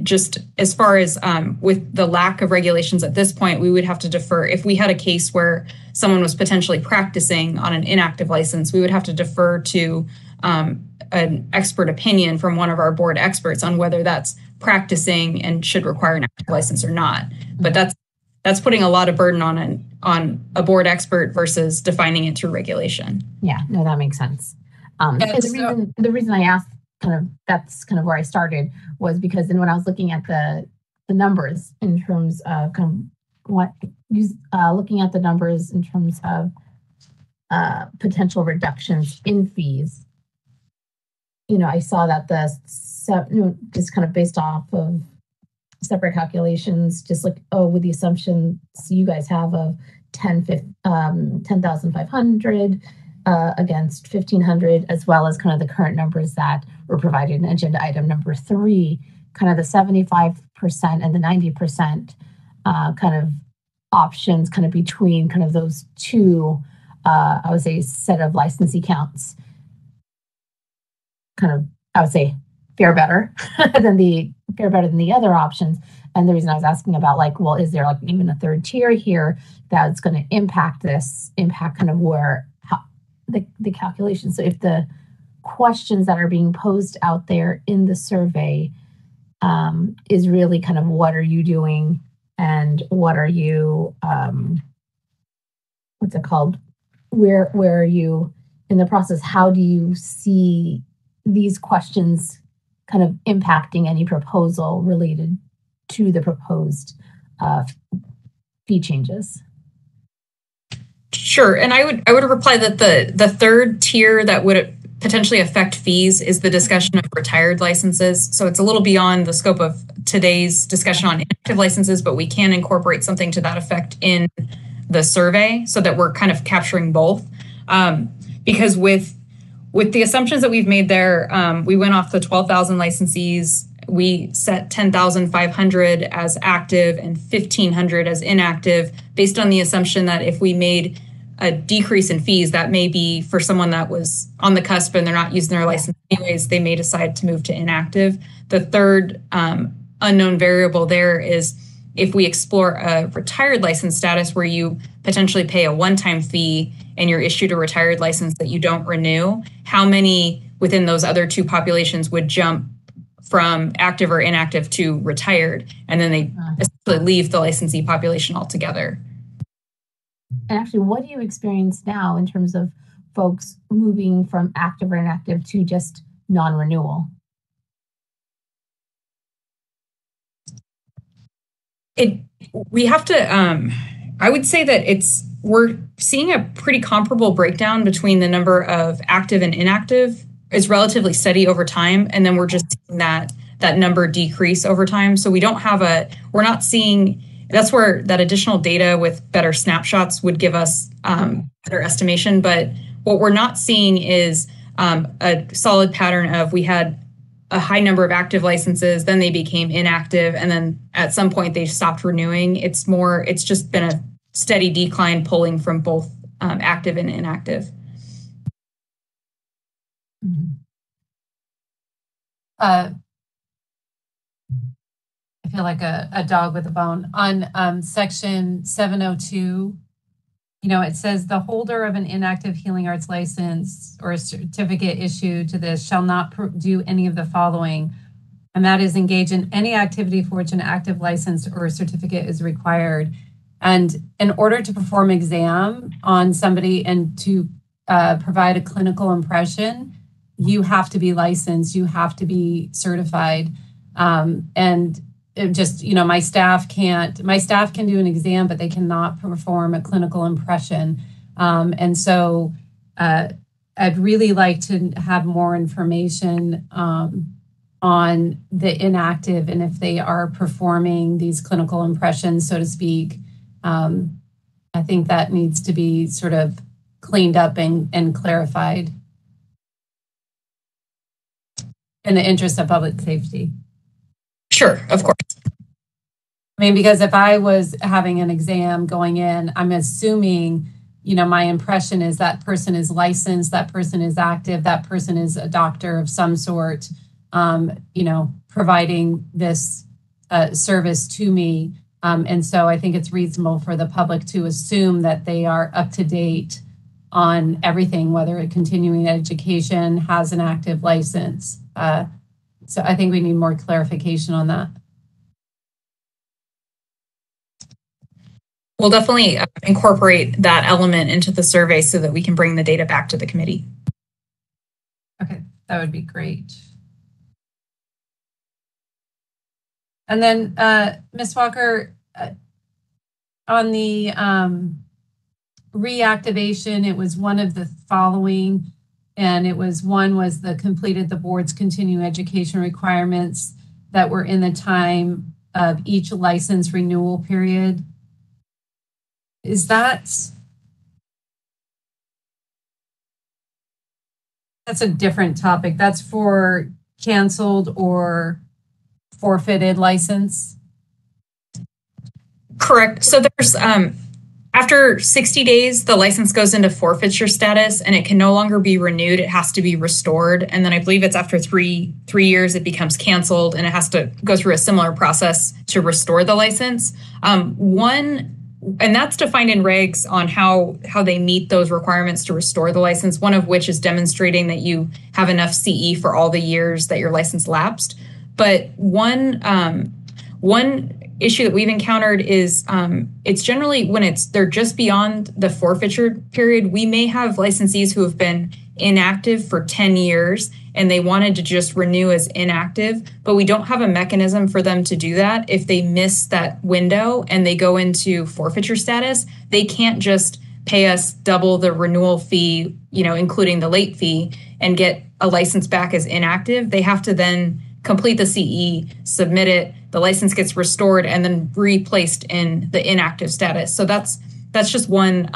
Just as far as with the lack of regulations at this point, we would have to defer. If we had a case where someone was potentially practicing on an inactive license, we would have to defer to an expert opinion from one of our board experts on whether that's practicing and should require an active license or not. But that's putting a lot of burden on a board expert versus defining it through regulation. Yeah, no, that makes sense. The reason I asked, that's kind of where I started, was because then when I was looking at the numbers in terms of looking at the numbers in terms of potential reductions in fees, I saw that just kind of based off of separate calculations, just like, with the assumptions you guys have of 10,500 against 1,500, as well as kind of the current numbers that were provided in agenda item number 3, kind of the 75% and the 90% kind of options kind of between kind of those two, I would say, set of licensee counts. Kind of, I would say, fare better than the other options. And the reason I was asking about, like, well, is there like even a third tier here that's going to impact kind of the calculation. So if the questions that are being posed out there in the survey is really kind of what are you doing and what are you, what's it called? Where are you in the process? How do you see these questions kind of impacting any proposal related to the proposed fee changes? Sure, and I would reply that the third tier that would potentially affect fees is the discussion of retired licenses. So it's a little beyond the scope of today's discussion on inactive licenses, but we can incorporate something to that effect in the survey so that we're kind of capturing both. Because with the assumptions that we've made there, we went off the 12,000 licensees. We set 10,500 as active and 1,500 as inactive, based on the assumption that if we made a decrease in fees, that may be for someone that was on the cusp and they're not using their license anyways, they may decide to move to inactive. The third unknown variable there is if we explore a retired license status where you potentially pay a one-time fee and you're issued a retired license that you don't renew, how many within those other two populations would jump from active or inactive to retired, and then they essentially leave the licensee population altogether. And actually, what do you experience now in terms of folks moving from active or inactive to just non-renewal? We have to, I would say that we're seeing a pretty comparable breakdown between the number of active and inactive is relatively steady over time. And then we're just seeing that number decrease over time. So we're not seeing, that's where that additional data with better snapshots would give us better estimation. But what we're not seeing is a solid pattern of we had a high number of active licenses, then they became inactive, and then at some point they stopped renewing. It's just been a steady decline pulling from both active and inactive. I feel like a dog with a bone. On section 702, it says the holder of an inactive healing arts license or a certificate issued to this shall not do any of the following, and that is engage in any activity for which an active license or a certificate is required. And in order to perform exam on somebody and to provide a clinical impression, you have to be licensed, you have to be certified. And it just, my staff can do an exam, but they cannot perform a clinical impression. And so I'd really like to have more information on the inactive and if they are performing these clinical impressions, so to speak. I think that needs to be sort of cleaned up and clarified in the interest of public safety. Sure, of course. I mean, because if I was having an exam going in, I'm assuming, my impression is that person is licensed, that person is active, that person is a doctor of some sort, providing this service to me. And so I think it's reasonable for the public to assume that they are up to date on everything, whether it continuing education, has an active license. So I think we need more clarification on that. We'll definitely incorporate that element into the survey so that we can bring the data back to the committee. Okay, that would be great. And then, Ms. Walker, on the reactivation, it was one of the following, and it was the completed the board's continuing education requirements that were in the time of each license renewal period. That's a different topic. That's for canceled or forfeited license? Correct. So there's after 60 days, the license goes into forfeiture status and it can no longer be renewed. It has to be restored. And then I believe it's after three years, it becomes canceled and it has to go through a similar process to restore the license. And that's defined in regs on how they meet those requirements to restore the license, one of which is demonstrating that you have enough CE for all the years that your license lapsed. But one issue that we've encountered is it's generally when they're just beyond the forfeiture period. We may have licensees who have been inactive for 10 years and they wanted to just renew as inactive, but we don't have a mechanism for them to do that. If they miss that window and they go into forfeiture status, they can't just pay us double the renewal fee, including the late fee, and get a license back as inactive. They have to then complete the CE, submit it, the license gets restored, and then replaced in the inactive status. So that's just one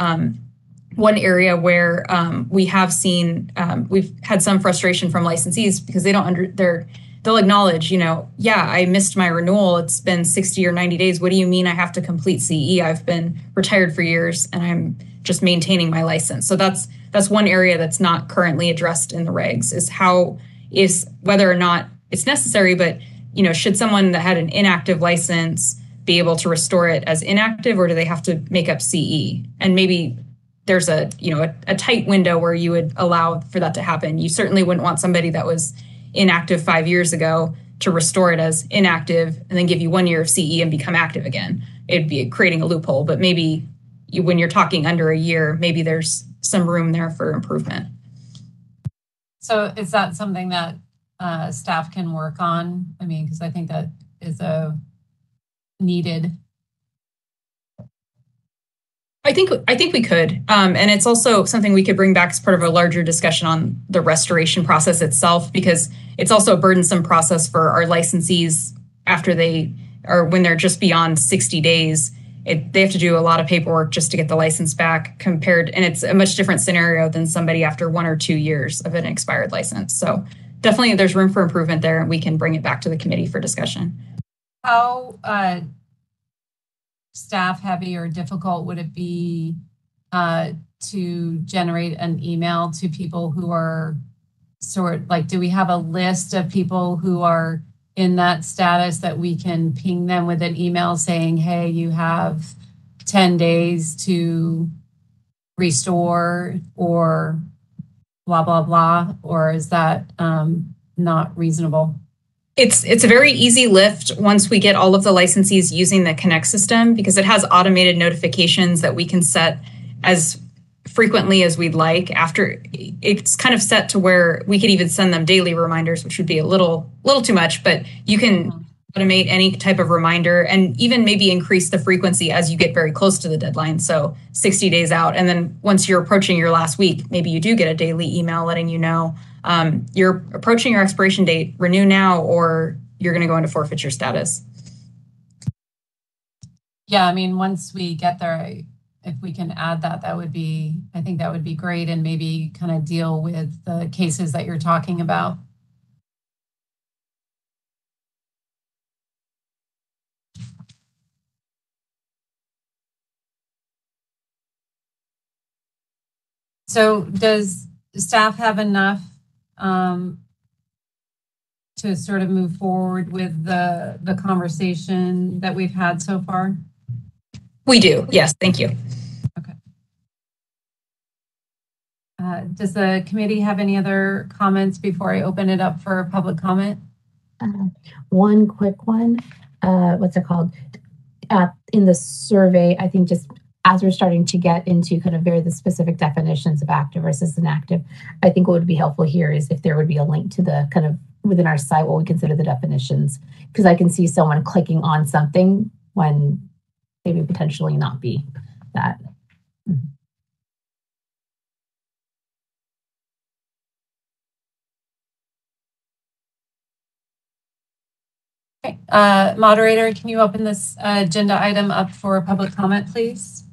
area where we have seen we've had some frustration from licensees because they they'll acknowledge, I missed my renewal. It's been 60 or 90 days. What do you mean I have to complete CE? I've been retired for years and I'm just maintaining my license. So that's one area that's not currently addressed in the regs is whether or not it's necessary, but should someone that had an inactive license be able to restore it as inactive, or do they have to make up CE? And maybe there's a tight window where you would allow for that to happen. You certainly wouldn't want somebody that was inactive 5 years ago to restore it as inactive and then give you 1 year of CE and become active again. It'd be creating a loophole, but maybe when you're talking under a year, maybe there's some room there for improvement. So is that something that staff can work on? I mean, because I think that is needed. I think we could, and it's also something we could bring back as part of a larger discussion on the restoration process itself, because it's also a burdensome process for our licensees when they're just beyond 60 days. They have to do a lot of paperwork just to get the license back and it's a much different scenario than somebody after 1 or 2 years of an expired license. So definitely there's room for improvement there, and we can bring it back to the committee for discussion. How staff heavy or difficult would it be to generate an email to people who are do we have a list of people who are in that status that we can ping them with an email saying, hey, you have 10 days to restore or blah, blah, blah? Or is that not reasonable? It's a very easy lift once we get all of the licensees using the Connect system, because it has automated notifications that we can set as frequently as we'd like. After it's kind of set to where we could even send them daily reminders, which would be a little too much, but you can automate any type of reminder and even maybe increase the frequency as you get very close to the deadline. So 60 days out. And then once you're approaching your last week, maybe you do get a daily email letting you know you're approaching your expiration date, renew now, or you're going to go into forfeiture status. Yeah, I mean, once we get there, if we can add that, I think that would be great, and maybe kind of deal with the cases that you're talking about. So does staff have enough to sort of move forward with the conversation that we've had so far? We do, yes, thank you. Okay. Does the committee have any other comments before I open it up for public comment? One quick one. What's it called? In the survey, I think just as we're starting to get into kind of the specific definitions of active versus inactive, I think what would be helpful here is if there would be a link to the kind of within our site what we consider the definitions, because I can see someone clicking on something when maybe potentially not be that. Okay. Moderator, can you open this agenda item up for public comment, please?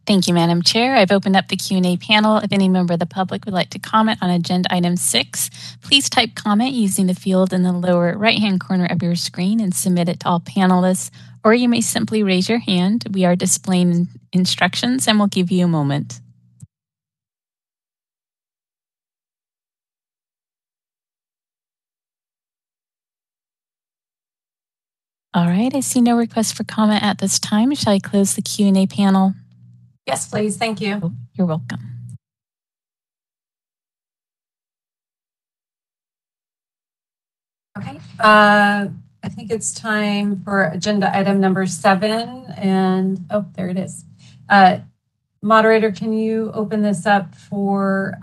Thank you, Madam Chair. I've opened up the Q&A panel. If any member of the public would like to comment on agenda item 6, please type comment using the field in the lower right-hand corner of your screen and submit it to all panelists, or you may simply raise your hand. We are displaying instructions and we'll give you a moment. All right, I see no requests for comment at this time. Shall I close the Q&A panel? Yes, please. Thank you. Oh, you're welcome. Okay. I think it's time for agenda item number 7. And oh, there it is. Moderator, can you open this up for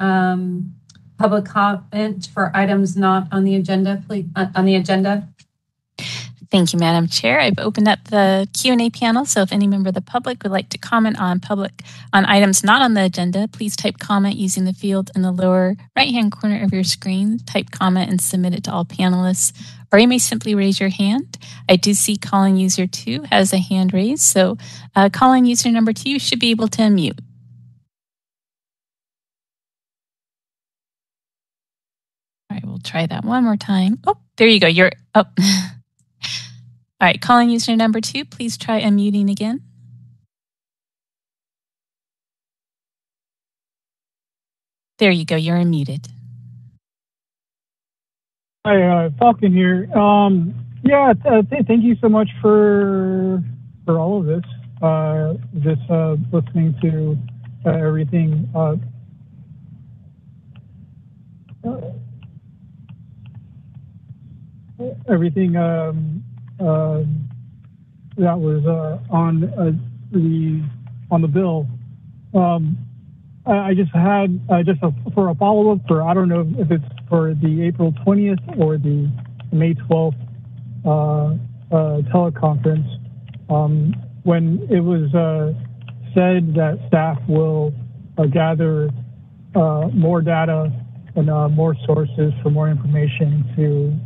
public comment for items not on the agenda, please? On the agenda. Thank you, Madam Chair. I've opened up the Q&A panel, so if any member of the public would like to comment on items not on the agenda, please type comment using the field in the lower right-hand corner of your screen. Type comment and submit it to all panelists, or you may simply raise your hand. I do see calling user 2 has a hand raised, so calling user number 2 should be able to unmute. All right, we'll try that one more time. Oh, there you go. You're up. All right, calling user number 2, please try unmuting again. There you go, you're unmuted. Hi, Falcon here. Thank you so much for all of this. Just listening to everything. Everything that was on the bill. I just had for a follow up for, I don't know if it's for the April 20th or the May 12th teleconference. When it was said that staff will gather more data and more sources for more information to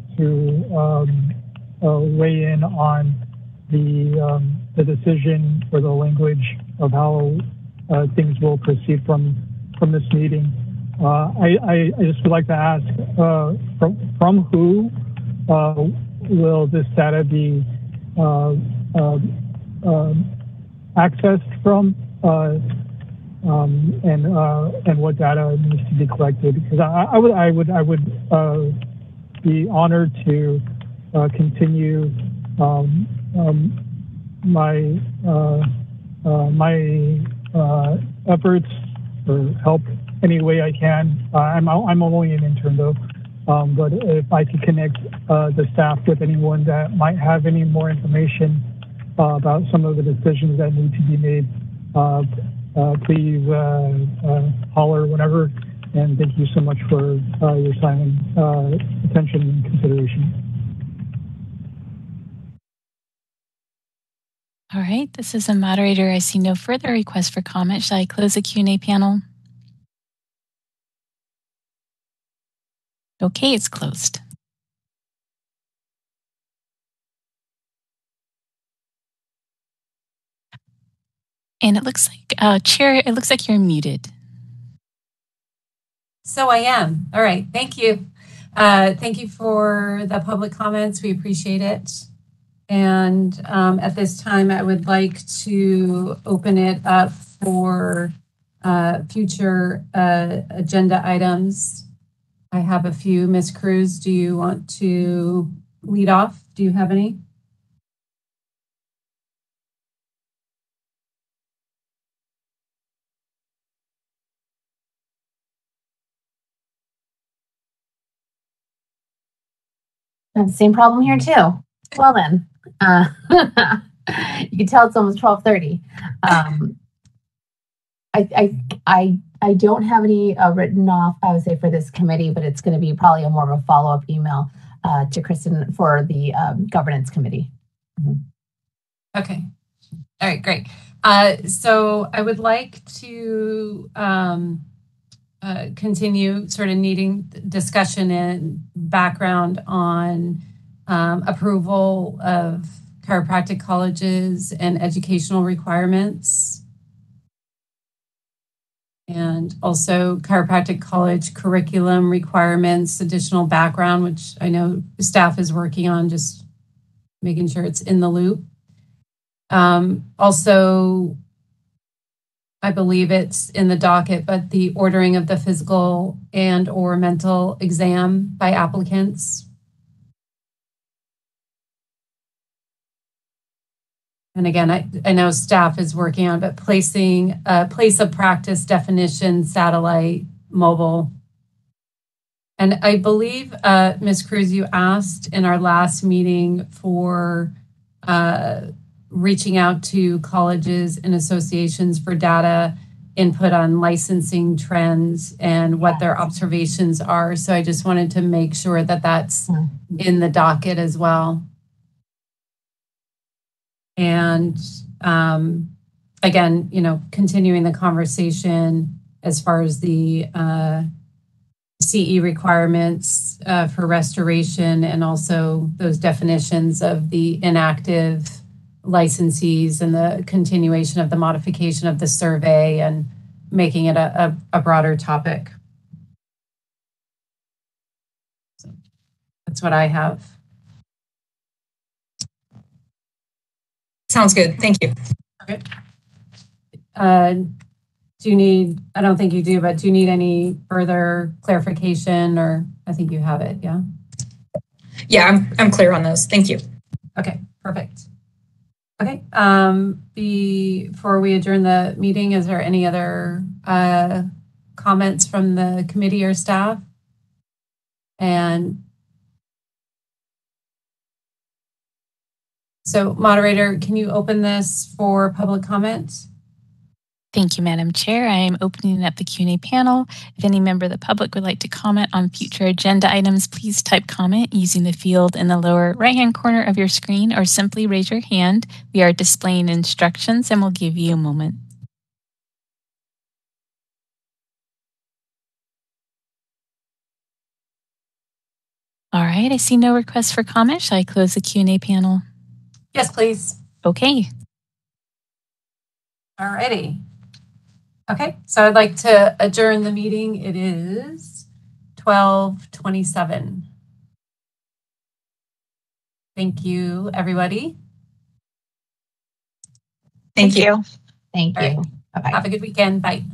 weigh in on the decision or the language of how things will proceed from this meeting. I just would like to ask from who will this data be accessed from, and what data needs to be collected? Because I would be honored to continue my efforts or help any way I can. I'm only an intern though, but if I could connect the staff with anyone that might have any more information about some of the decisions that need to be made, please holler whenever. And thank you so much for your time and attention and consideration. All right, this is a moderator. I see no further requests for comment. Shall I close the Q&A panel? Okay, it's closed. And it looks like, Chair, it looks like you're muted. So I am. All right. Thank you. Thank you for the public comments. We appreciate it. And at this time, I would like to open it up for future agenda items. I have a few. Ms. Cruz, do you want to lead off? Do you have any? Same problem here too. Well then, you can tell it's almost 12:30. I don't have any written off, I would say, for this committee, but it's going to be probably a more of a follow-up email to Kristen for the governance committee. Okay. All right, great. So I would like to continue sort of needing discussion and background on approval of chiropractic colleges and educational requirements. And also chiropractic college curriculum requirements, additional background, which I know staff is working on, just making sure it's in the loop. Also, I believe it's in the docket, but the ordering of the physical and or mental exam by applicants. And again, I know staff is working on, but placing a place of practice definition, satellite, mobile. And I believe, Ms. Cruz, you asked in our last meeting for reaching out to colleges and associations for data input on licensing trends and what their observations are. So I just wanted to make sure that that's in the docket as well. And again, continuing the conversation as far as the CE requirements for restoration and also those definitions of the inactive licensees and the continuation of the modification of the survey and making it a broader topic. So that's what I have. Sounds good. Thank you. Okay. Do you need, I don't think you do, but do you need any further clarification, or I think you have it, yeah? Yeah, I'm clear on those. Thank you. Okay, perfect. Okay, before we adjourn the meeting, is there any other comments from the committee or staff? And so, moderator, can you open this for public comment? Thank you, Madam Chair. I am opening up the Q&A panel. If any member of the public would like to comment on future agenda items, please type comment using the field in the lower right-hand corner of your screen, or simply raise your hand. We are displaying instructions and we'll give you a moment. All right, I see no requests for comment. Shall I close the Q&A panel? Yes, please. Okay. All righty. Okay, so I'd like to adjourn the meeting. It is 12:27. Thank you, everybody. Thank you. Thank you. Right. Bye-bye. Have a good weekend. Bye.